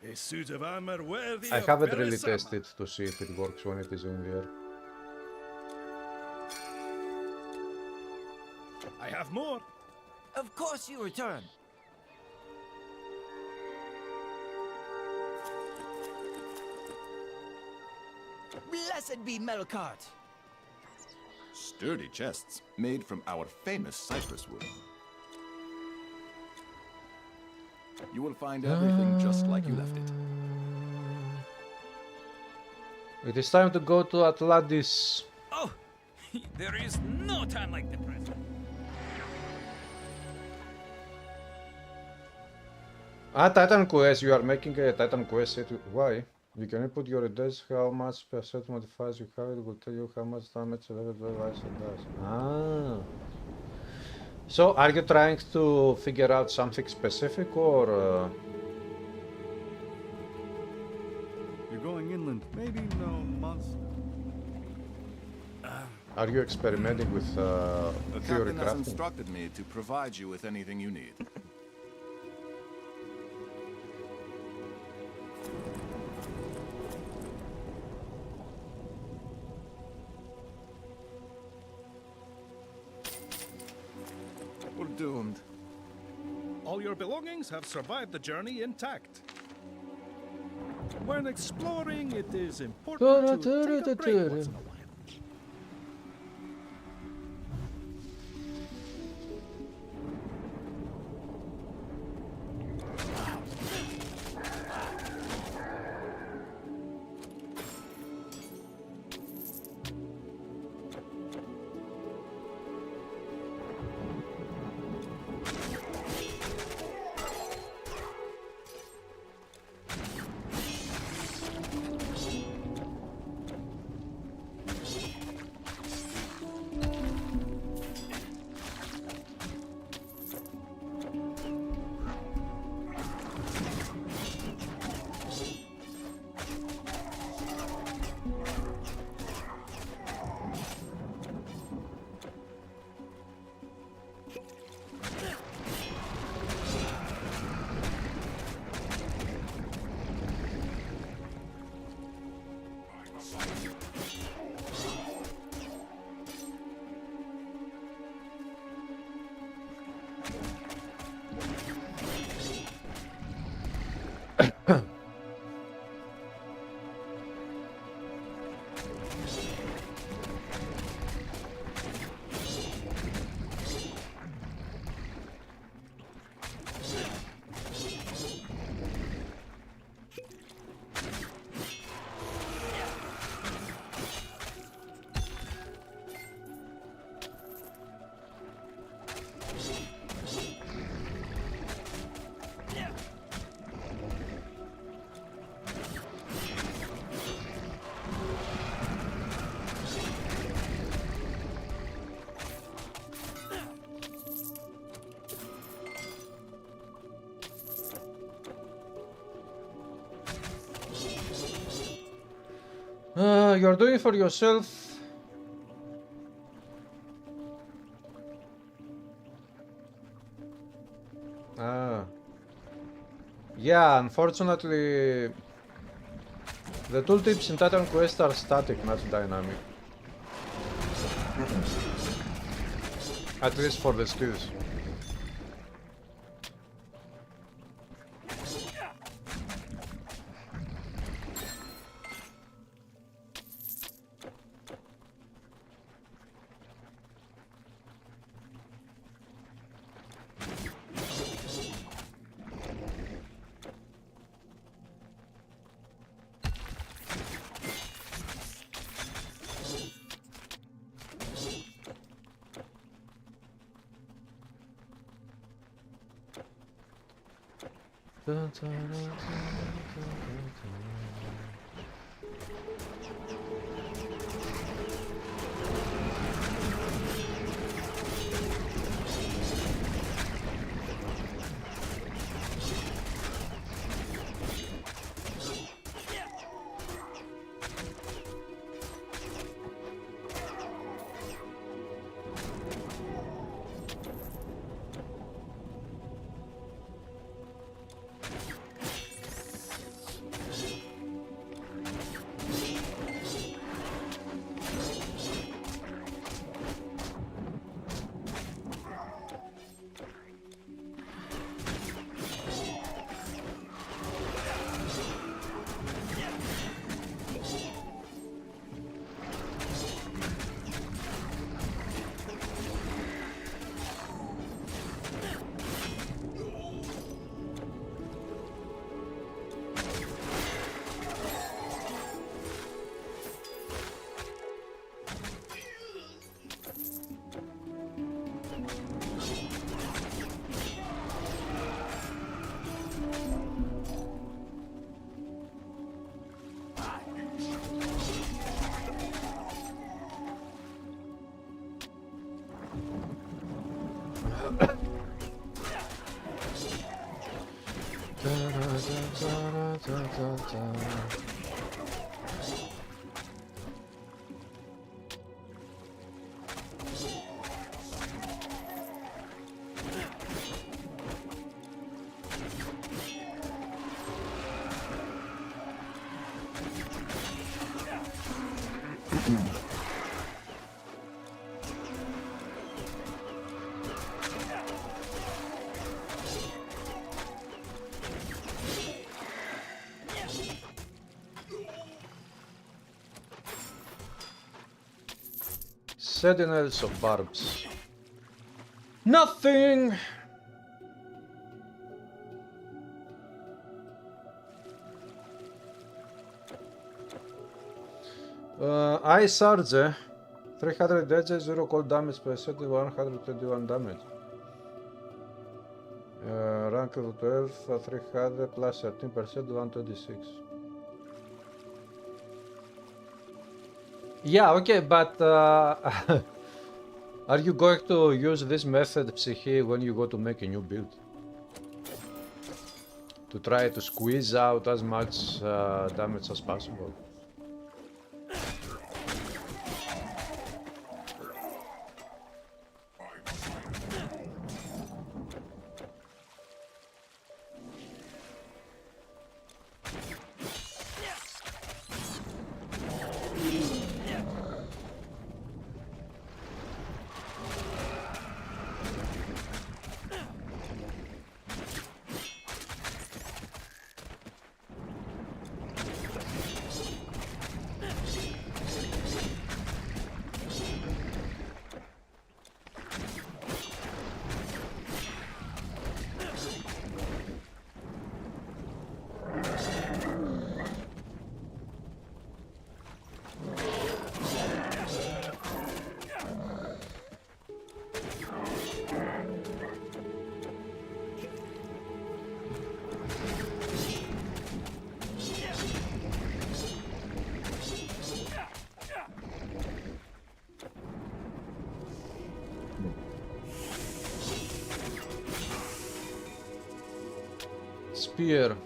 A suit of armor worthy I of haven't really Belisama. tested to see if it works when it is in the air. I have more. Of course you return. Blessed be Melkart. Sturdy chests made from our famous cypress wood. You will find everything just like you left it. It is time to go to Atlantis. Oh, there is no time like the present. Titan Quest. You are making a Titan Quest set. Why? You can input your address, how much percent modifiers you have. It will tell you how much damage level device does. Ah. So, are you trying to figure out something specific, or? You're going inland. Maybe no monster. Are you experimenting with The theory captain has crafting? instructed me to provide you with anything you need. We're doomed. All your belongings have survived the journey intact. When exploring, it is important to take a break once in a while. You're doing it for yourself. Yeah, unfortunately, the tooltips in Titan Quest are static, not dynamic. At least for the skills. Sentinels of barbs. Nothing! ASROCK 300 edges, 0 cold damage per set, 121 damage. Rank of 12, 300 plus 13%, 126. Yeah, okay, but are you going to use this method, Psyche, when you go to make a new build? To try to squeeze out as much damage as possible? Spear.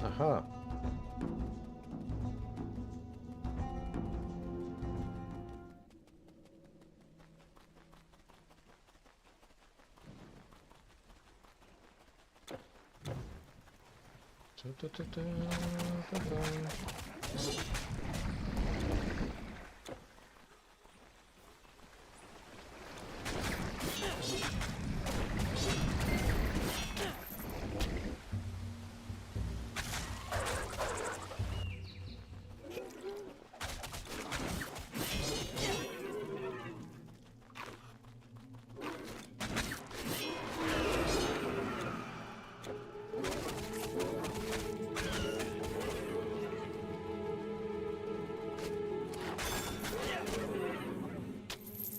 Aha.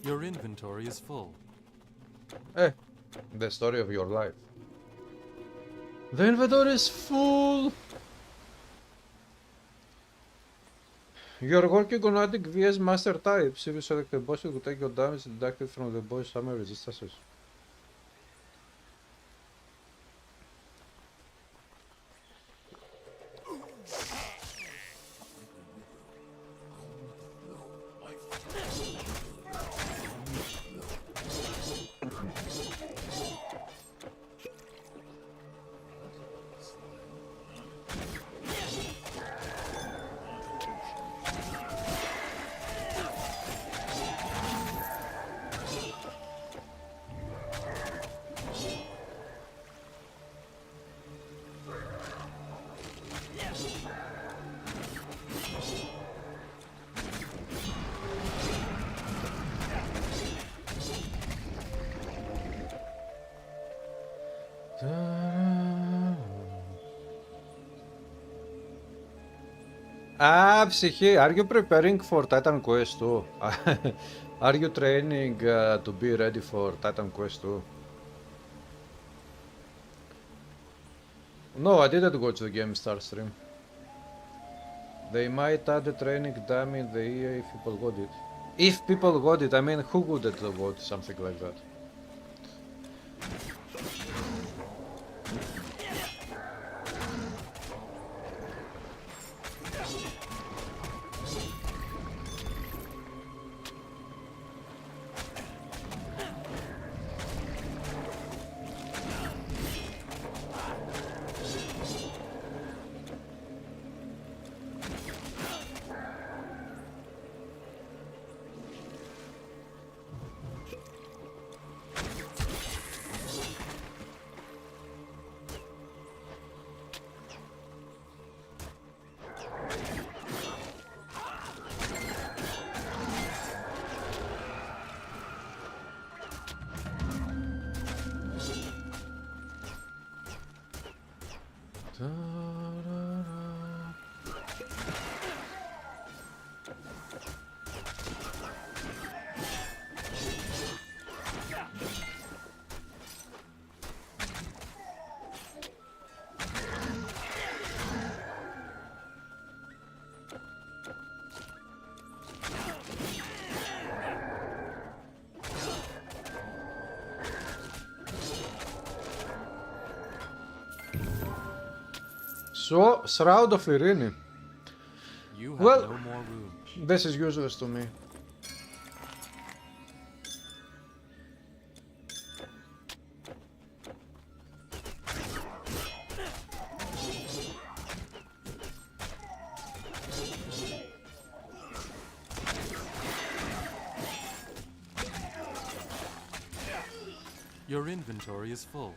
Your inventory is full. The story of your life. The inventory is full. You're working on adding VS master types. If you select the boss, it will take your damage deducted from the boss summon resistances. Ah, Psyche, are you preparing for Titan Quest 2? Are you training to be ready for Titan Quest 2? No, I didn't watch the GameStar stream. They might add a training dummy in the EA if people got it. If people got it, I mean, who wouldn't got something like that? So, Shroud of Irene. You have Well, no more room. this is useless to me. Your inventory is full.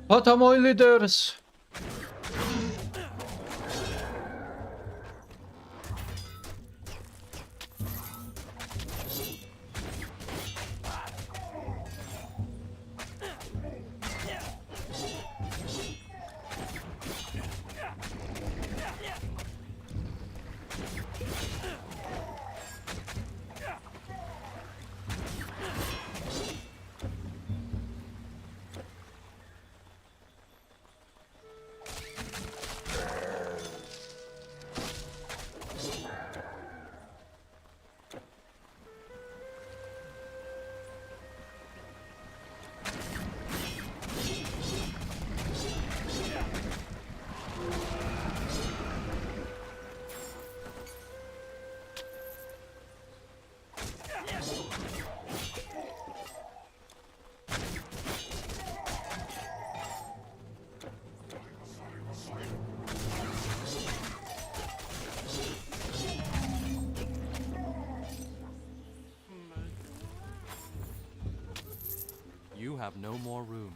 Potamoy leaders! You have no more room.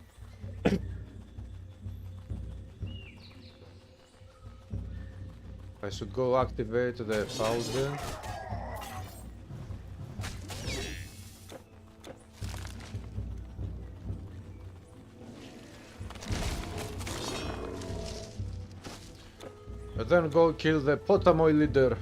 I should go activate the powder. And then go kill the Potamoy leader.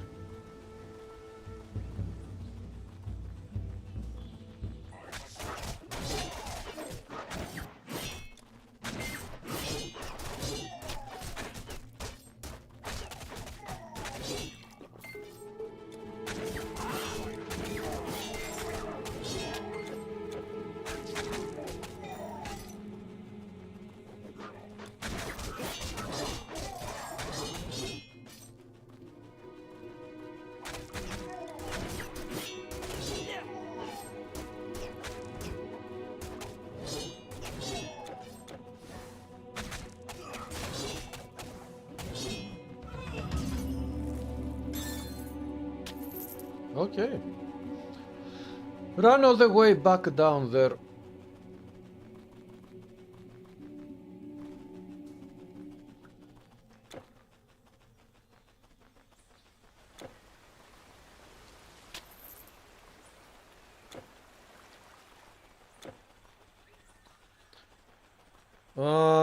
Okay. Run all the way back down there.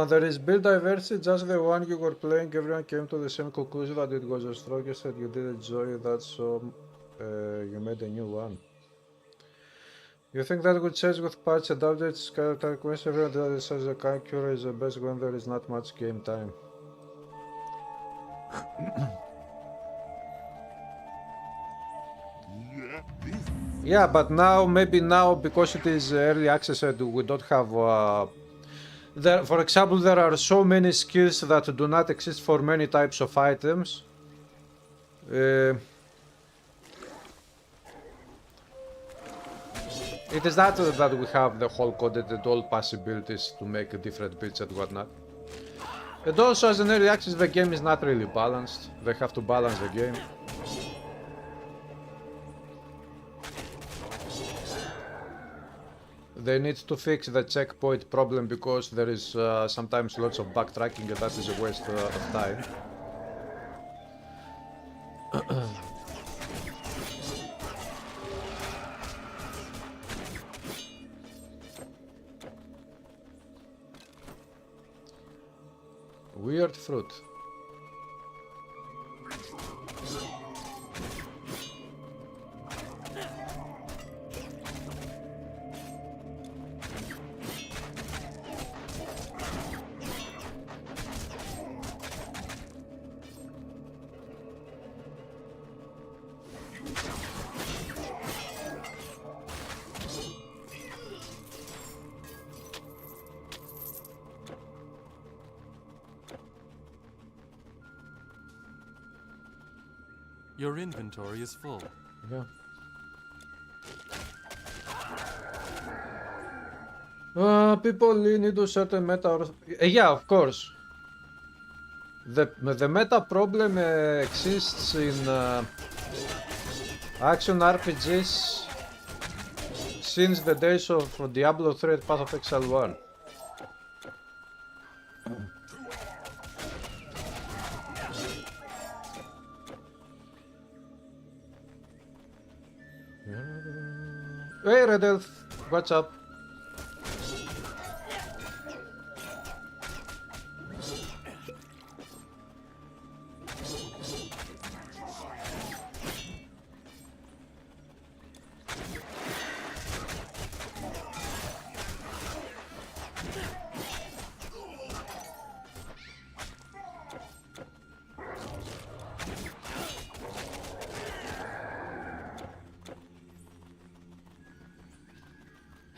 There is build diversity, just the one you were playing, everyone came to the same conclusion that it was the strongest and you did enjoy that, so you made a new one. You think that would change with patch and updates? Question, everyone that says the Kankura is the best when there is not much game time. Yeah, but now, maybe now, because it is early access and we don't have for example, there are so many skills that do not exist for many types of items. It is not that we have the whole coded and all possibilities to make different builds and whatnot. And also, as an early access, the game is not really balanced. They have to balance the game. They need to fix the checkpoint problem because there is sometimes lots of backtracking and that is a waste of time. Weird fruit. Your inventory is full. Yeah. People need to certain meta or... yeah, of course. The meta problem exists in action RPGs since the days of Diablo 3 and Path of Exile 1. Hey Red Elf, what's up?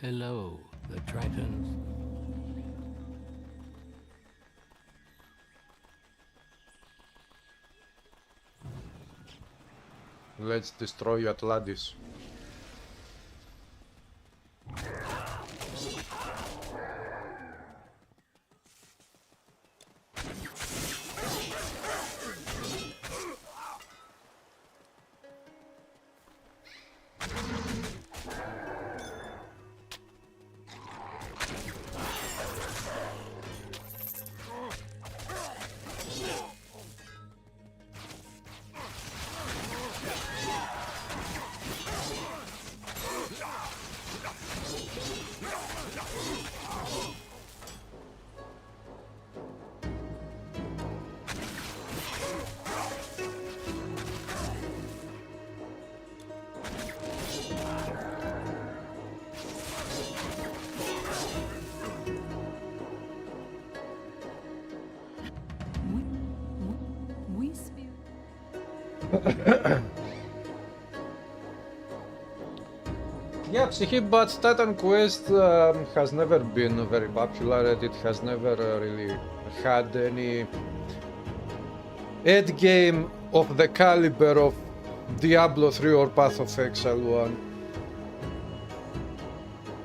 Hello, the Tritons. Let's destroy Atlantis. Yeah, Psyche, but Titan Quest has never been very popular and it has never really had any end game of the caliber of Diablo 3 or Path of Exile 1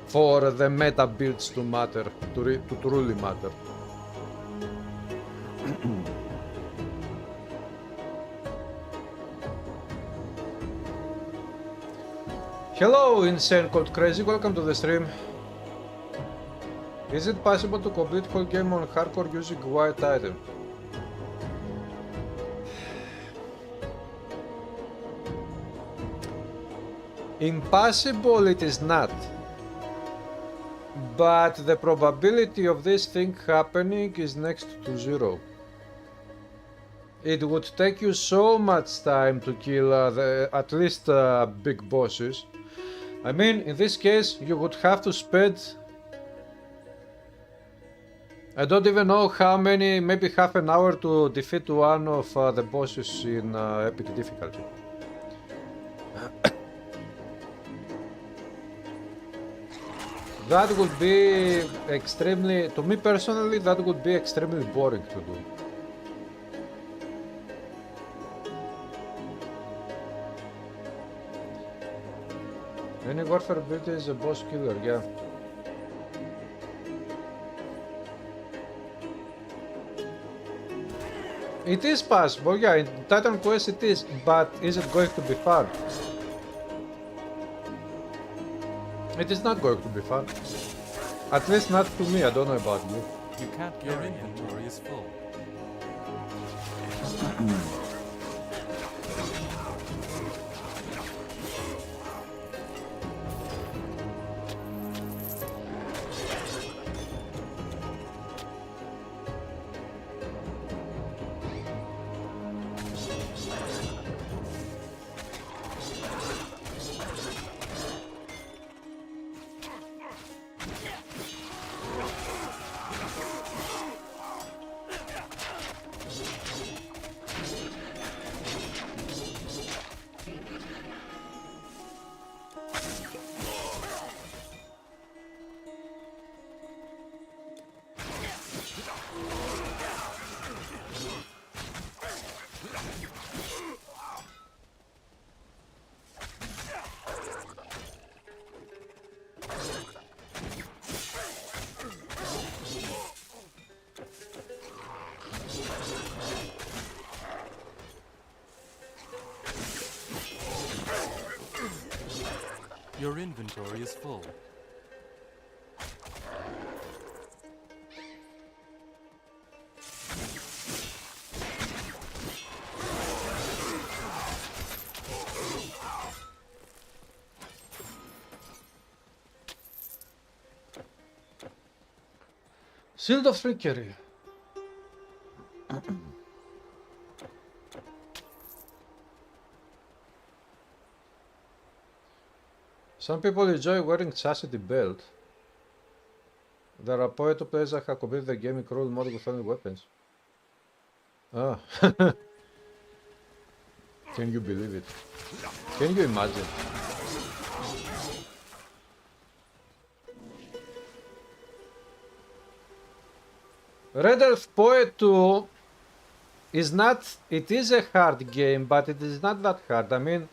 for the meta builds to matter, to truly matter. Hello, Insane Cold Crazy, welcome to the stream. Is it possible to complete whole game on hardcore using white item? Impossible it is not. But the probability of this thing happening is next to zero. It would take you so much time to kill at least big bosses. I mean, in this case, you would have to spend... I don't even know how many, maybe half an hour to defeat one of the bosses in epic difficulty. That would be extremely, to me personally, that would be extremely boring to do. Any warfare ability is a boss killer, yeah. It is possible, yeah, in Titan Quest it is, but is it going to be fun? It is not going to be fun. At least not to me, I don't know about you. You can't carry your inventory is full. Your inventory is full. Shield of Trickery. Some people enjoy wearing chastity belt. There are poet players that have completed the game in cruel mode with only weapons. Ah. Can you believe it? Can you imagine? Red Elf Poet 2 is not... It is a hard game, but it is not that hard. I mean,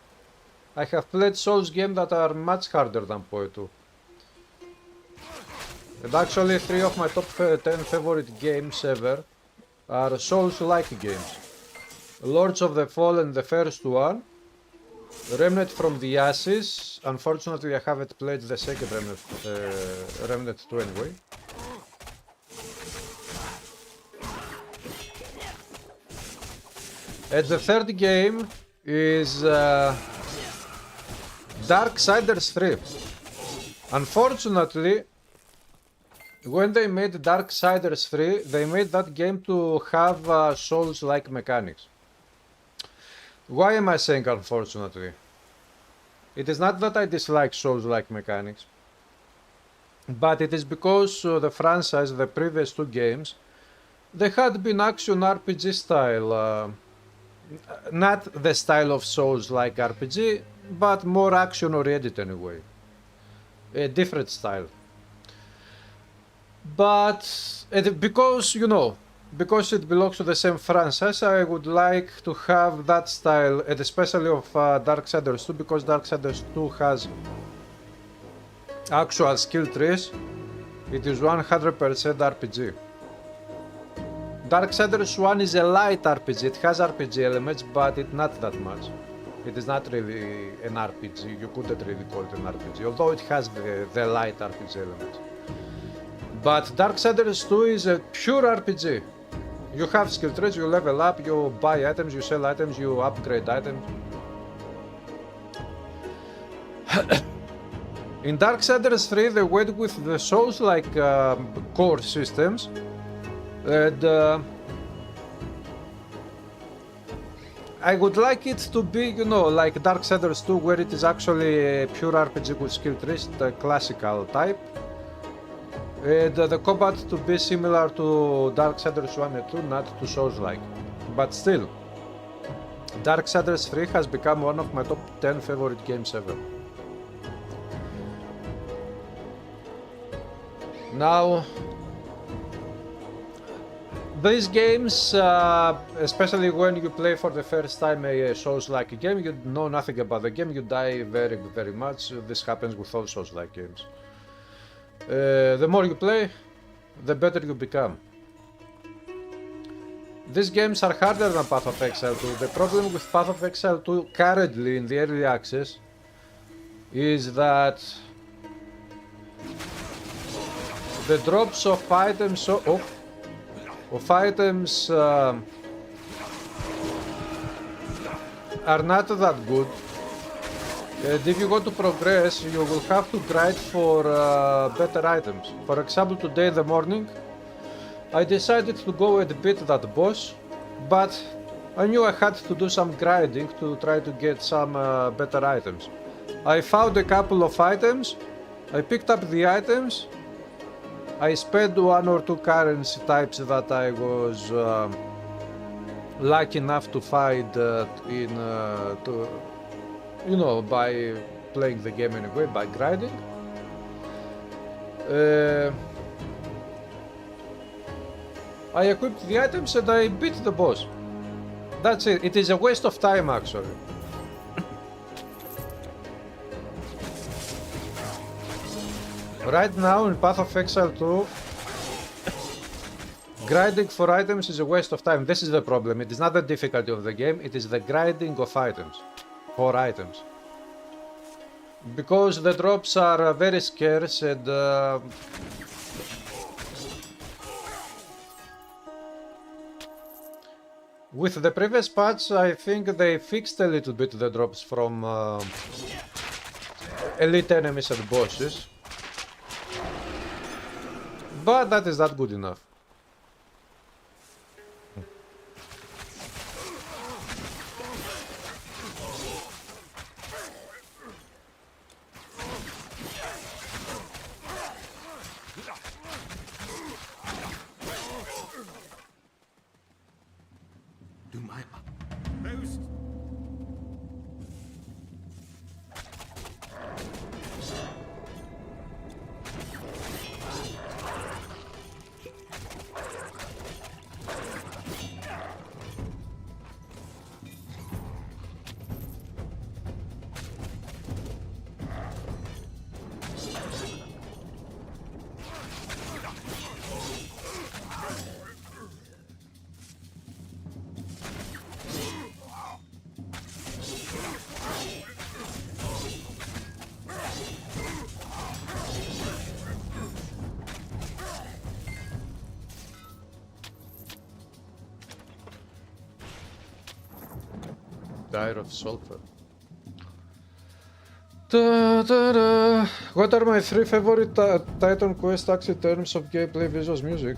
I have played Souls games that are much harder than Poet 2. And actually 3 of my top 10 favorite games ever are Souls-like games. Lords of the Fallen, the first one. Remnant from the Ashes. Unfortunately I haven't played the second Remnant 2 anyway. And the third game is Darksiders 3. Unfortunately, when they made Darksiders 3, they made that game to have Souls-like mechanics. Why am I saying unfortunately? It is not that I dislike Souls-like mechanics, but it is because the franchise, the previous two games, they had been action RPG style. Not the style of Souls-like RPG, but more action-oriented anyway. A different style. But because, you know, because it belongs to the same franchise, I would like to have that style, and especially of Darksiders 2, because Darksiders 2 has actual skill trees. It is 100% RPG. Darksiders 1 is a light RPG, it has RPG elements, but it's not that much. It is not really an RPG. You couldn't really call it an RPG, although it has the light RPG element. But Darksiders 2 is a pure RPG. You have skill trees, you level up, you buy items, you sell items, you upgrade items. In Darksiders 3 they went with the Souls-like core systems, and I would like it to be, you know, like Darksiders 2, where it is actually a pure RPG with skill trees, the classical type. And the combat to be similar to Darksiders 1 and 2, not to Souls-like. But still, Darksiders 3 has become one of my top 10 favorite games ever. Now, these games, especially when you play for the first time a Souls-like game, you know nothing about the game, you die very, very much. This happens with all Souls-like games. The more you play, the better you become. These games are harder than Path of Exile 2. The problem with Path of Exile 2 currently in the early access is that the drops of items are not that good. And if you want to progress, you will have to grind for better items. For example, today in the morning, I decided to go and beat that boss, but I knew I had to do some grinding to try to get some better items. I found a couple of items, I picked up the items, I spent 1 or 2 currency types that I was lucky enough to find you know, by playing the game anyway, by grinding. I equipped the items and I beat the boss. That's it. It is a waste of time actually. Right now in Path of Exile 2, grinding for items is a waste of time. This is the problem. It is not the difficulty of the game, it is the grinding of items. For items. Because the drops are very scarce and with the previous patch I think they fixed a little bit the drops from elite enemies and bosses. But that is not good enough. Dire of Sulfur. What are my 3 favorite Titan Quest acts in terms of gameplay, visuals, music?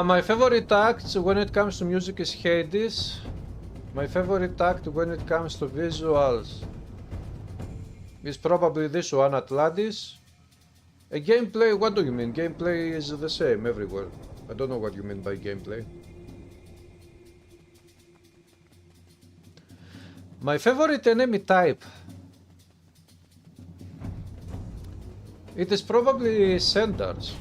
My favorite act when it comes to music is Hades. My favorite act when it comes to visuals is probably this one, Atlantis. A gameplay, what do you mean? Gameplay is the same everywhere. I don't know what you mean by gameplay. My favorite enemy type. It is probably Centaurs.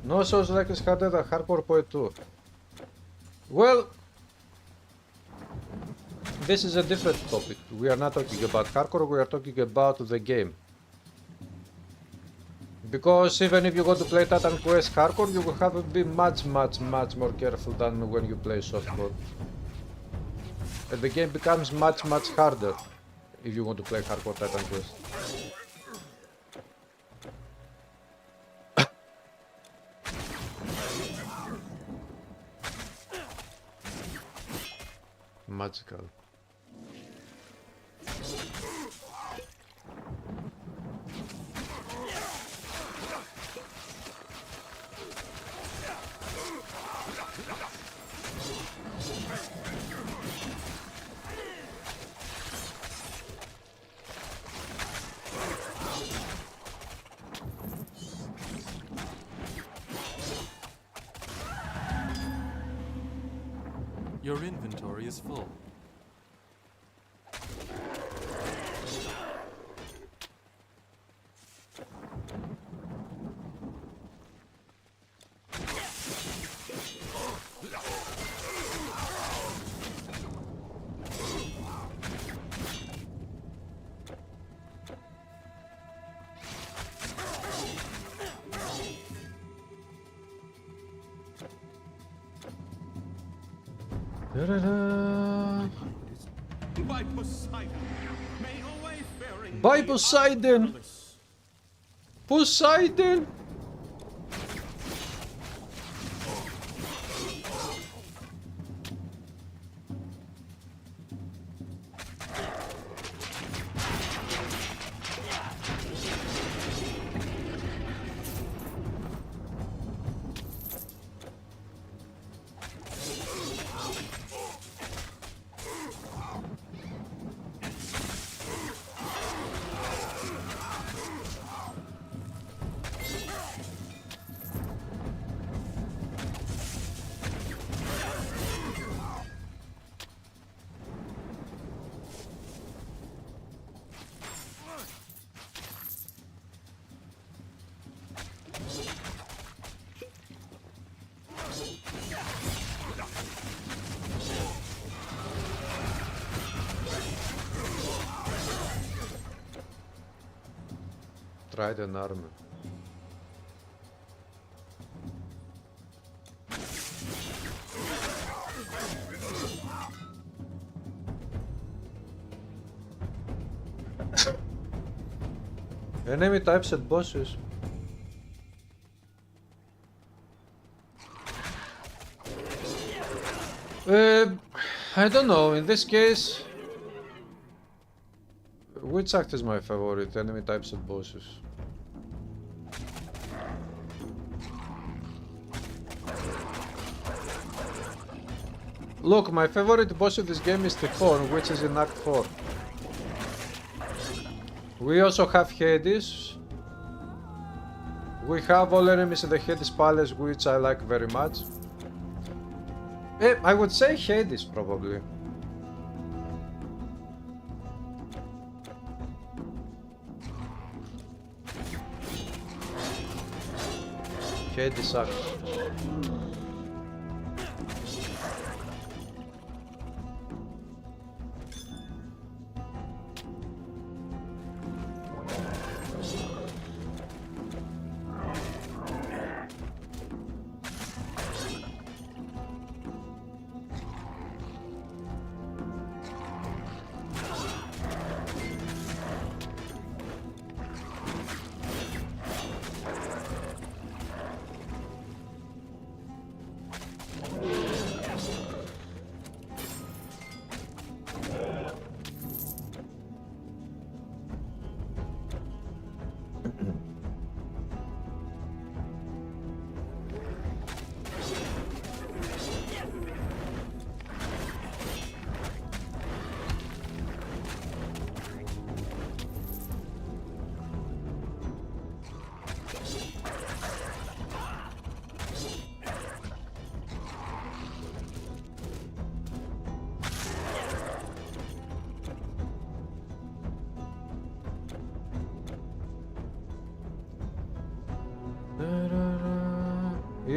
No shows like it's harder than hardcore poet 2. Well, this is a different topic. We are not talking about hardcore, we are talking about the game. Because even if you go to play Titan Quest hardcore, you will have to be much more careful than when you play softcore. And the game becomes much harder if you want to play hardcore Titan Quest. Magical. Your inventory is full. By Poseidon, may your wayfaring By be Poseidon! unperilous. Poseidon! Trident armor. Enemy types and bosses. I don't know, in this case, which act is my favorite? Enemy types and bosses. Look, my favorite boss of this game is Typhon, which is in Act 4. We also have Hades. We have all enemies in the Hades Palace, which I like very much. I would say Hades, probably. Hades sucks.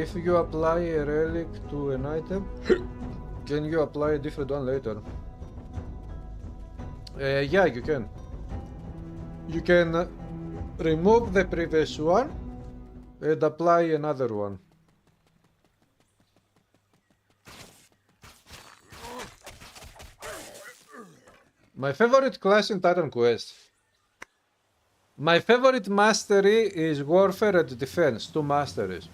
If you apply a relic to an item, can you apply a different one later? Yeah, you can. You can remove the previous one and apply another one. My favorite class in Titan Quest. My favorite mastery is Warfare and Defense, 2 masteries.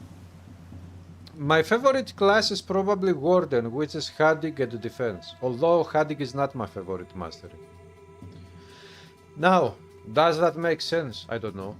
My favorite class is probably Warden, which is Hunting and Defense, although Hunting is not my favorite mastery. Now, does that make sense? I don't know.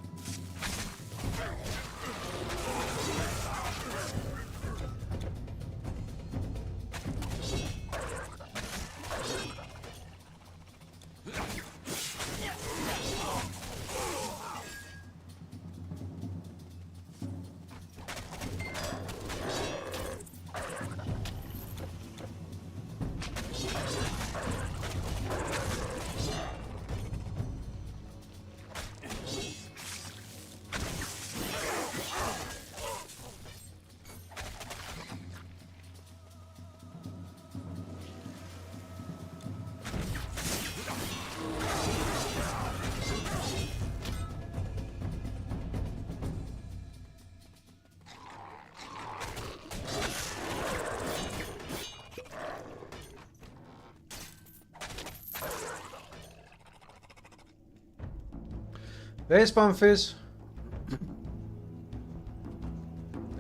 Hey, Spamfish.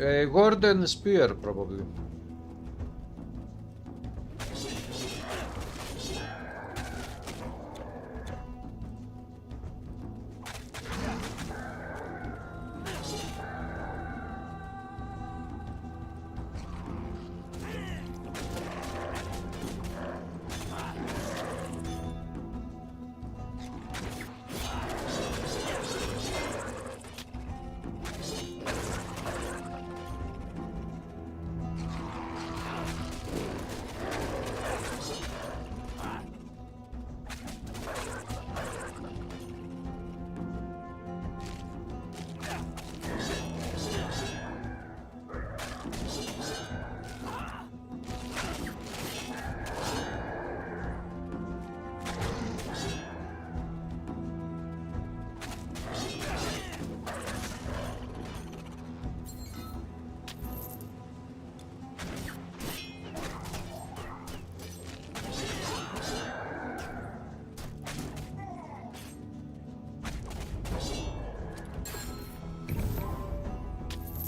A Warden Spear, probably.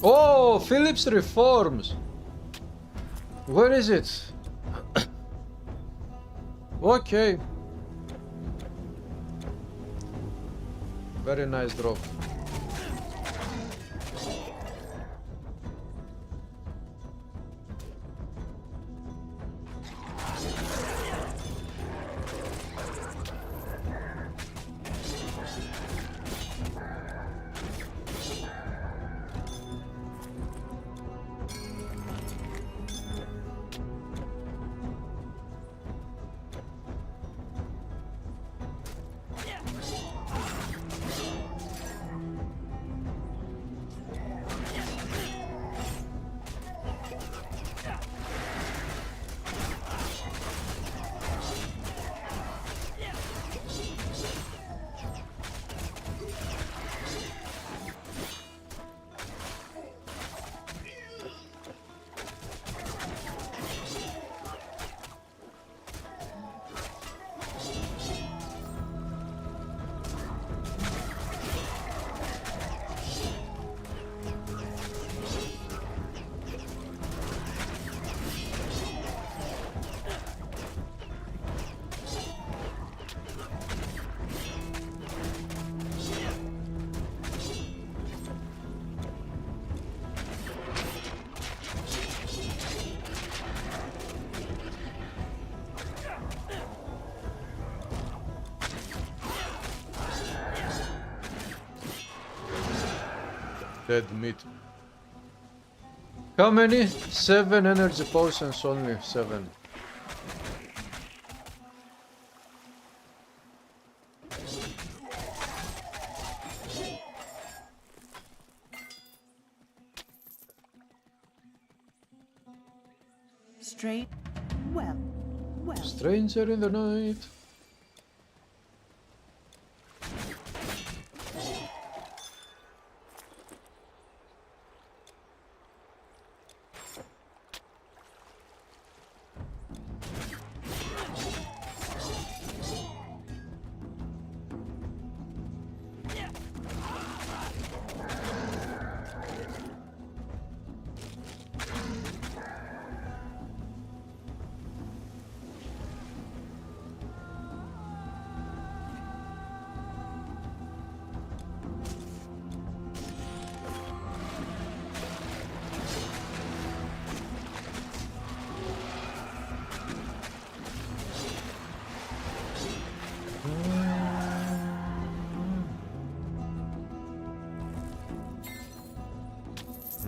Oh, Phillips Reforms. Where is it? Okay. Very nice drop. Dead meat. How many? 7 energy potions, only 7. straight. Well. Stranger in the night.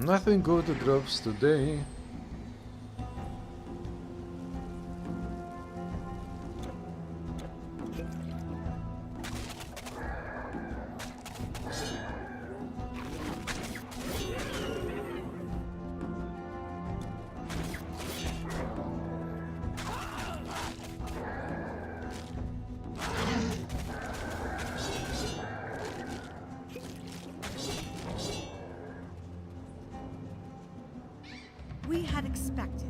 Nothing good drops today. We had expected.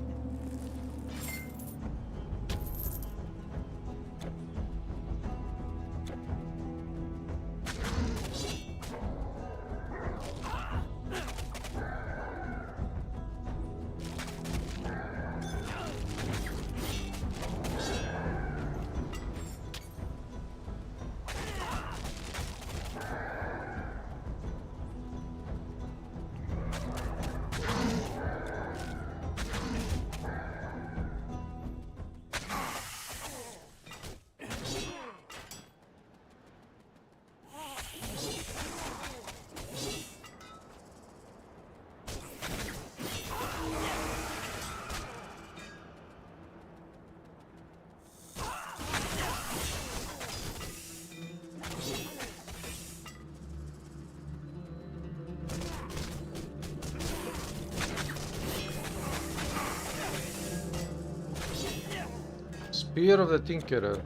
Spear of the Tinkerer.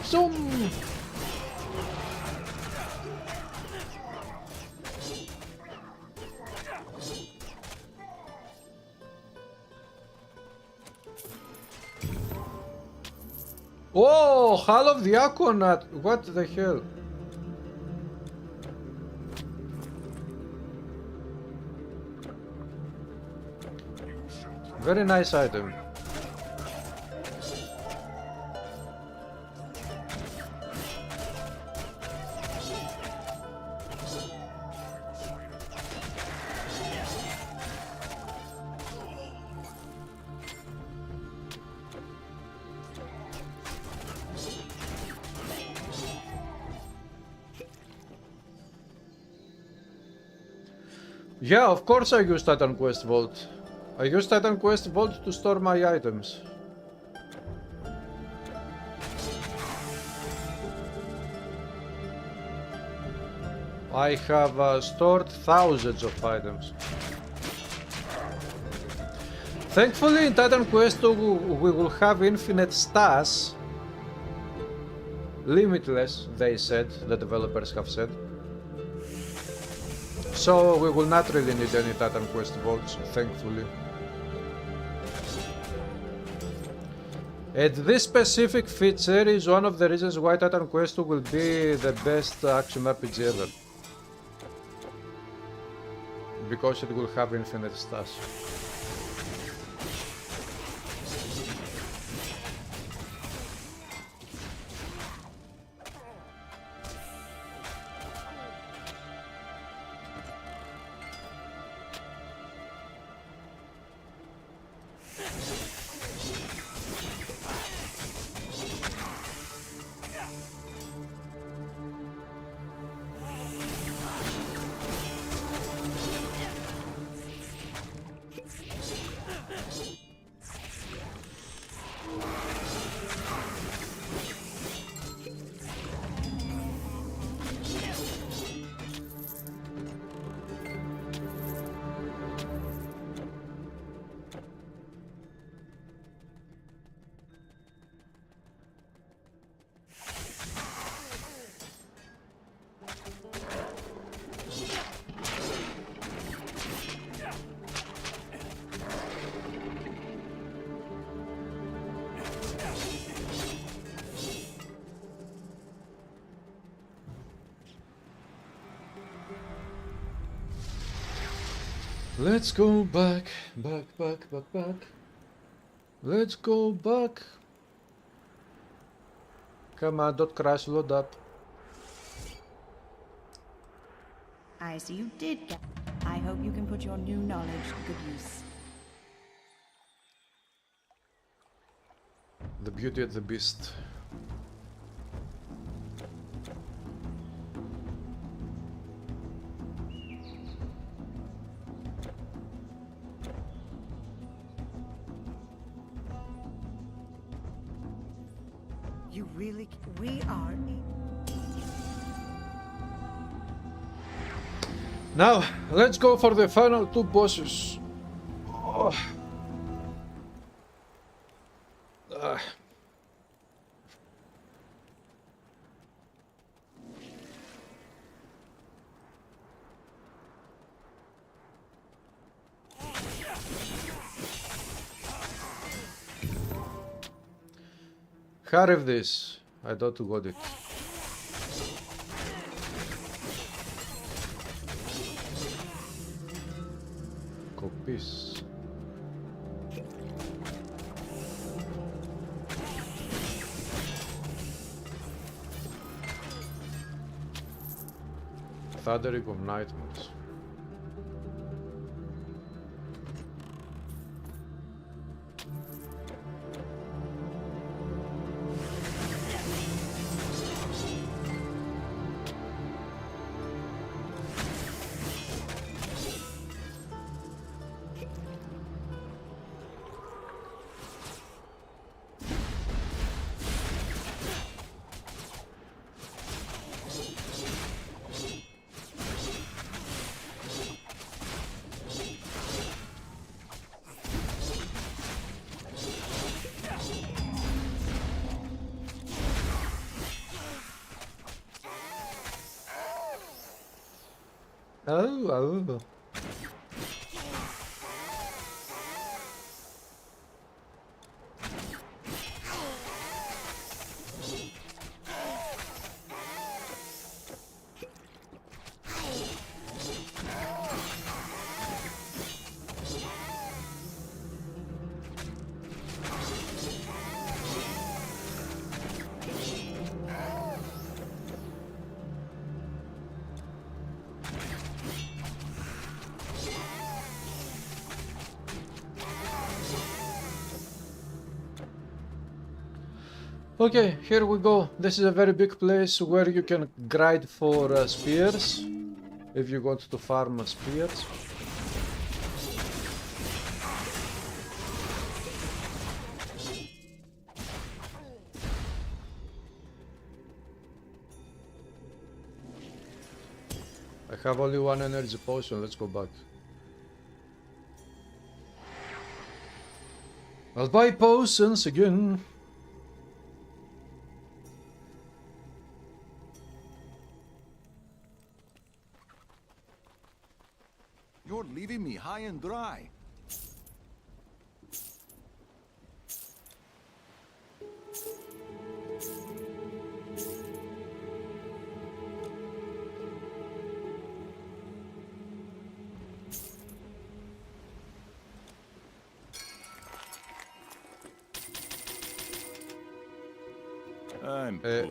Zoom! Oh, Hall of the Aquanaut! What the hell? Very nice item. Yeah, of course I use Titan Quest Vault. I use Titan Quest Vault to store my items. I have stored thousands of items. Thankfully in Titan Quest we will have infinite stats. Limitless, they said, the developers have said. So we will not really need any Titan Quest Vaults, thankfully. And this specific feature is one of the reasons why Titan Quest will be the best action RPG ever. Because it will have infinite stats. Let's go back. Let's go back. Come on, don't crash, load up. I see you did get. I hope you can put your new knowledge to good use. The Beauty and the Beast. You really. We are. Now, let's go for the final two bosses. Oh. Have this. I don't got it. Copies. Thundering of Nightmares. Oh. Okay, here we go. This is a very big place where you can grind for spears, if you want to farm spears. I have only one energy potion, let's go back. I'll buy potions again. You're leaving me high and dry.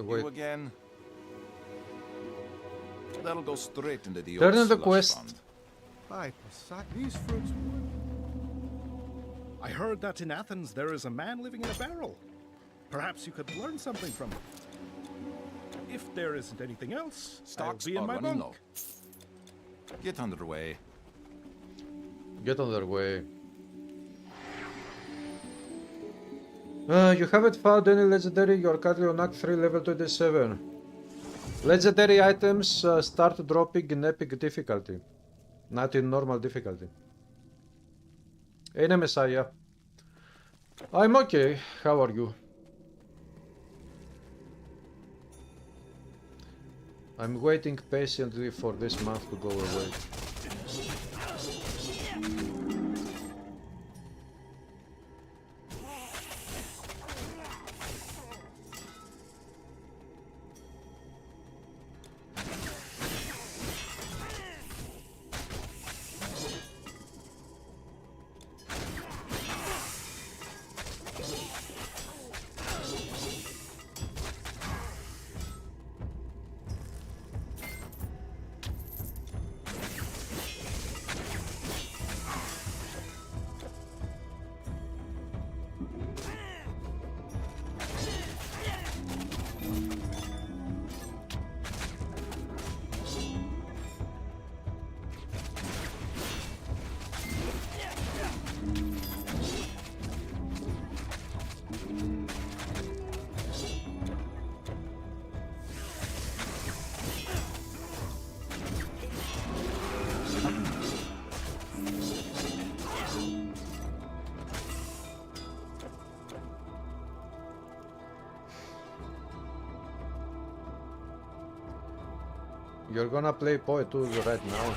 Wait. You again? That'll go straight into the Turn in old the slush quest. fund. By Poseidon, these fruits would. I heard that in Athens there is a man living in a barrel. Perhaps you could learn something from him. If there isn't anything else, Stocks I'll be in are my running bunk. low. Get underway. Get on their way. You haven't found any legendary. You're currently on Act 3, level 27. Legendary items start dropping in epic difficulty, not in normal difficulty. Hey, Messiah. I'm okay. How are you? I'm waiting patiently for this month to go away. You're gonna play Poet 2 right now.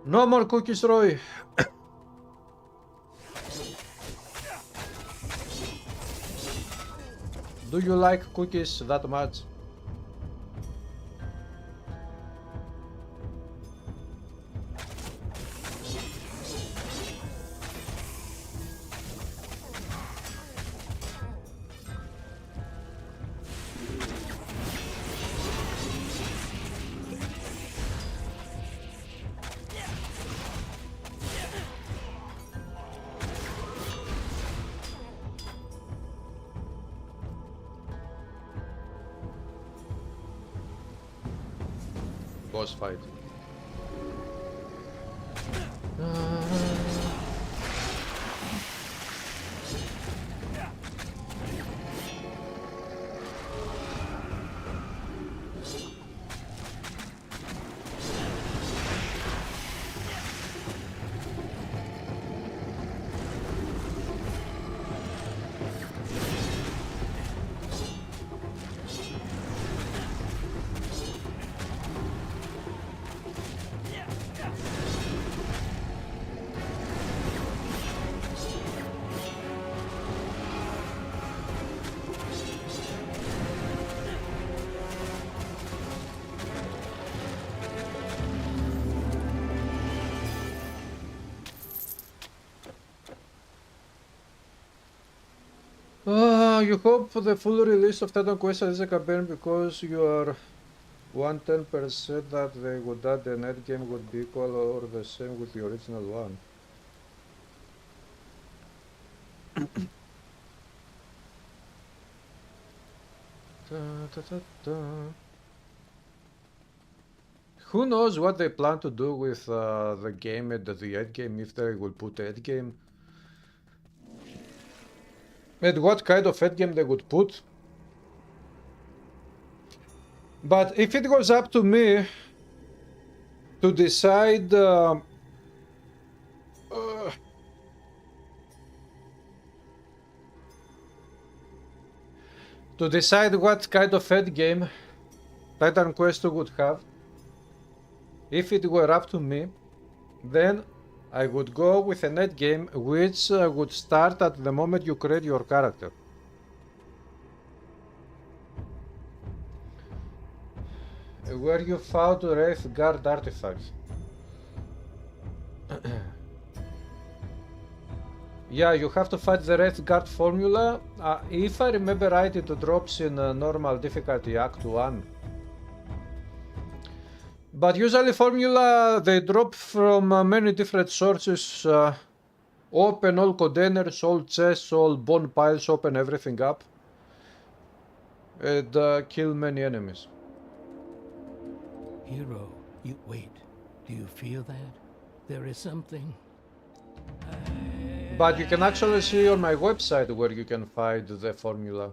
No more cookies, Roy. Do you like cookies that much? Boss fight. You hope for the full release of Titan Quest as a campaign because you are 110% that they would add an endgame would be equal or the same with the original one. Who knows what they plan to do with the game and the endgame, if they will put endgame. And what kind of endgame they would put. But if it goes up to me to decide to decide what kind of endgame Titan Quest 2 would have, if it were up to me, then I would go with an endgame which would start at the moment you create your character. Where you found Wraith Guard artifacts. Yeah, you have to fight the Wraith Guard formula. If I remember right, it drops in normal difficulty Act 1. But usually formula, they drop from many different sources. Open all containers, all chests, all bone piles, open everything up. And kill many enemies. Hero, you wait. Do you feel that? There is something. But you can actually see on my website where you can find the formula.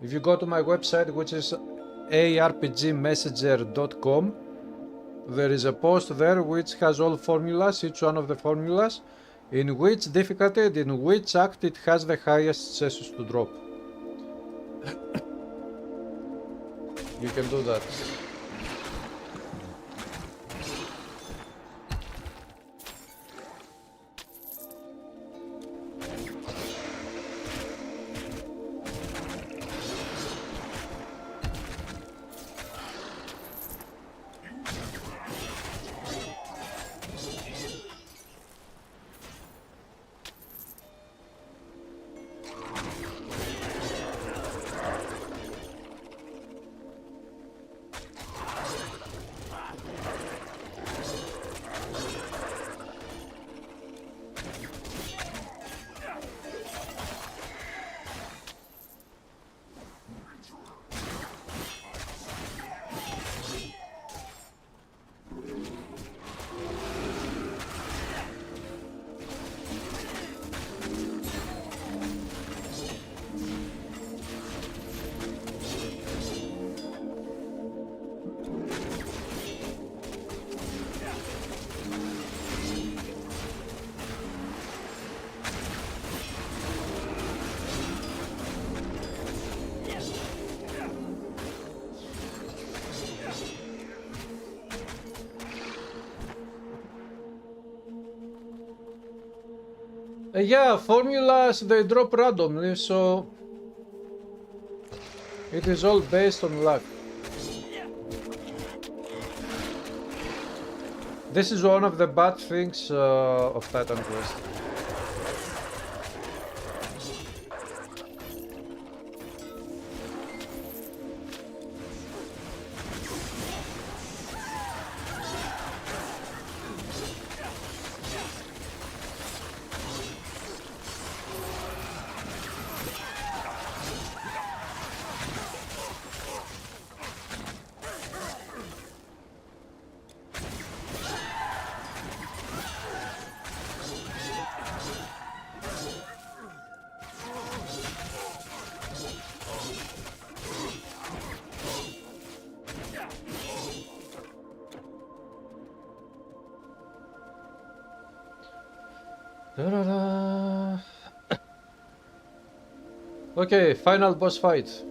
If you go to my website, which is arpgmessenger.com, there is a post there which has all formulas, each one of the formulas, in which difficulty and in which act it has the highest chances to drop. You can do that. Yeah, formulas they drop randomly, so it is all based on luck. This is one of the bad things of Titan Quest. Okay, final boss fight.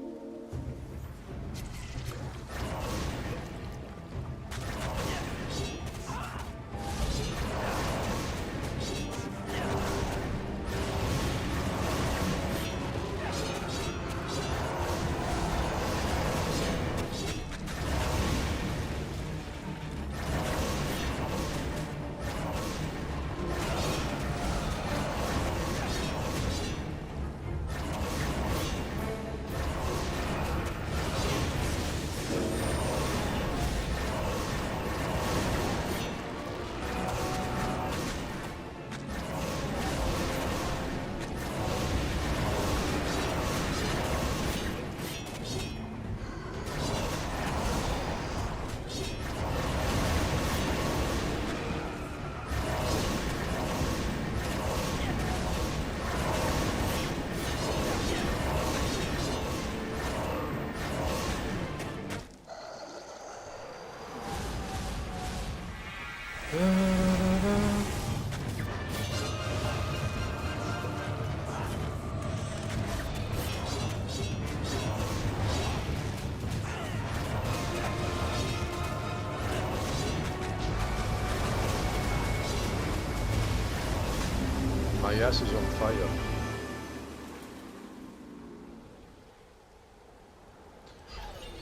My ass is on fire.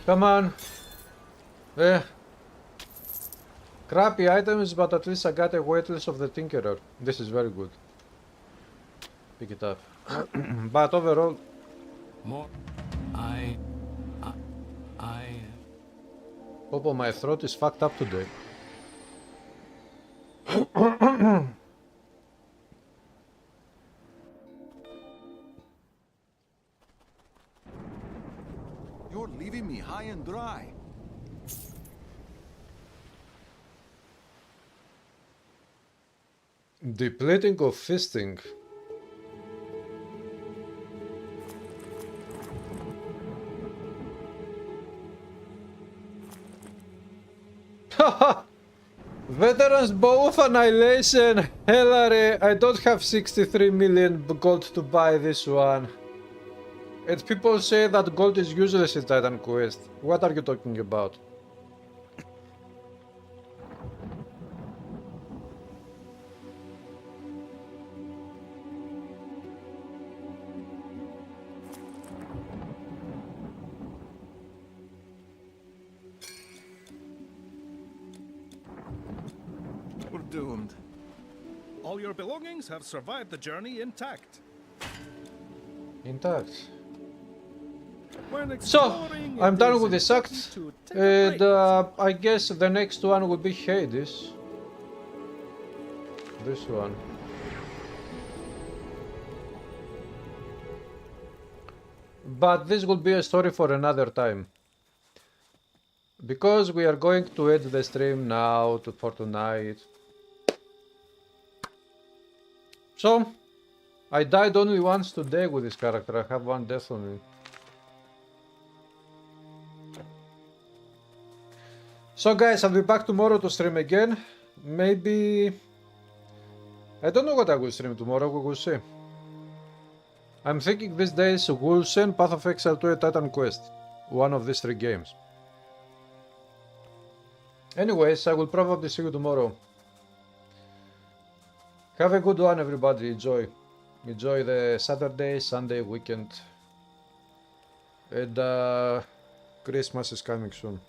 Come on. Crappy items, but at least I got a weightless of the Tinkerer. This is very good. Pick it up. But overall... More. Popo, my throat is fucked up today. You're leaving me high and dry. Depleting of fisting. Veterans both annihilation. Hillary, I don't have 63 million gold to buy this one. And people say that gold is useless in Titan Quest. What are you talking about? We're doomed. All your belongings have survived the journey intact. Intact. When So, exploring, I'm it done is with this important act, to take a and break. I guess the next one will be Hades. This one. But this will be a story for another time. Because we are going to end the stream now for tonight. So, I died only once today with this character. I have one death on me. So guys, I'll be back tomorrow to stream again. Maybe... I don't know what I will stream tomorrow, we will see. I'm thinking these days we'll send Path of Exile to a Titan Quest. One of these 3 games. Anyways, I will probably see you tomorrow. Have a good one everybody, enjoy. Enjoy the Saturday, Sunday weekend. And Christmas is coming soon.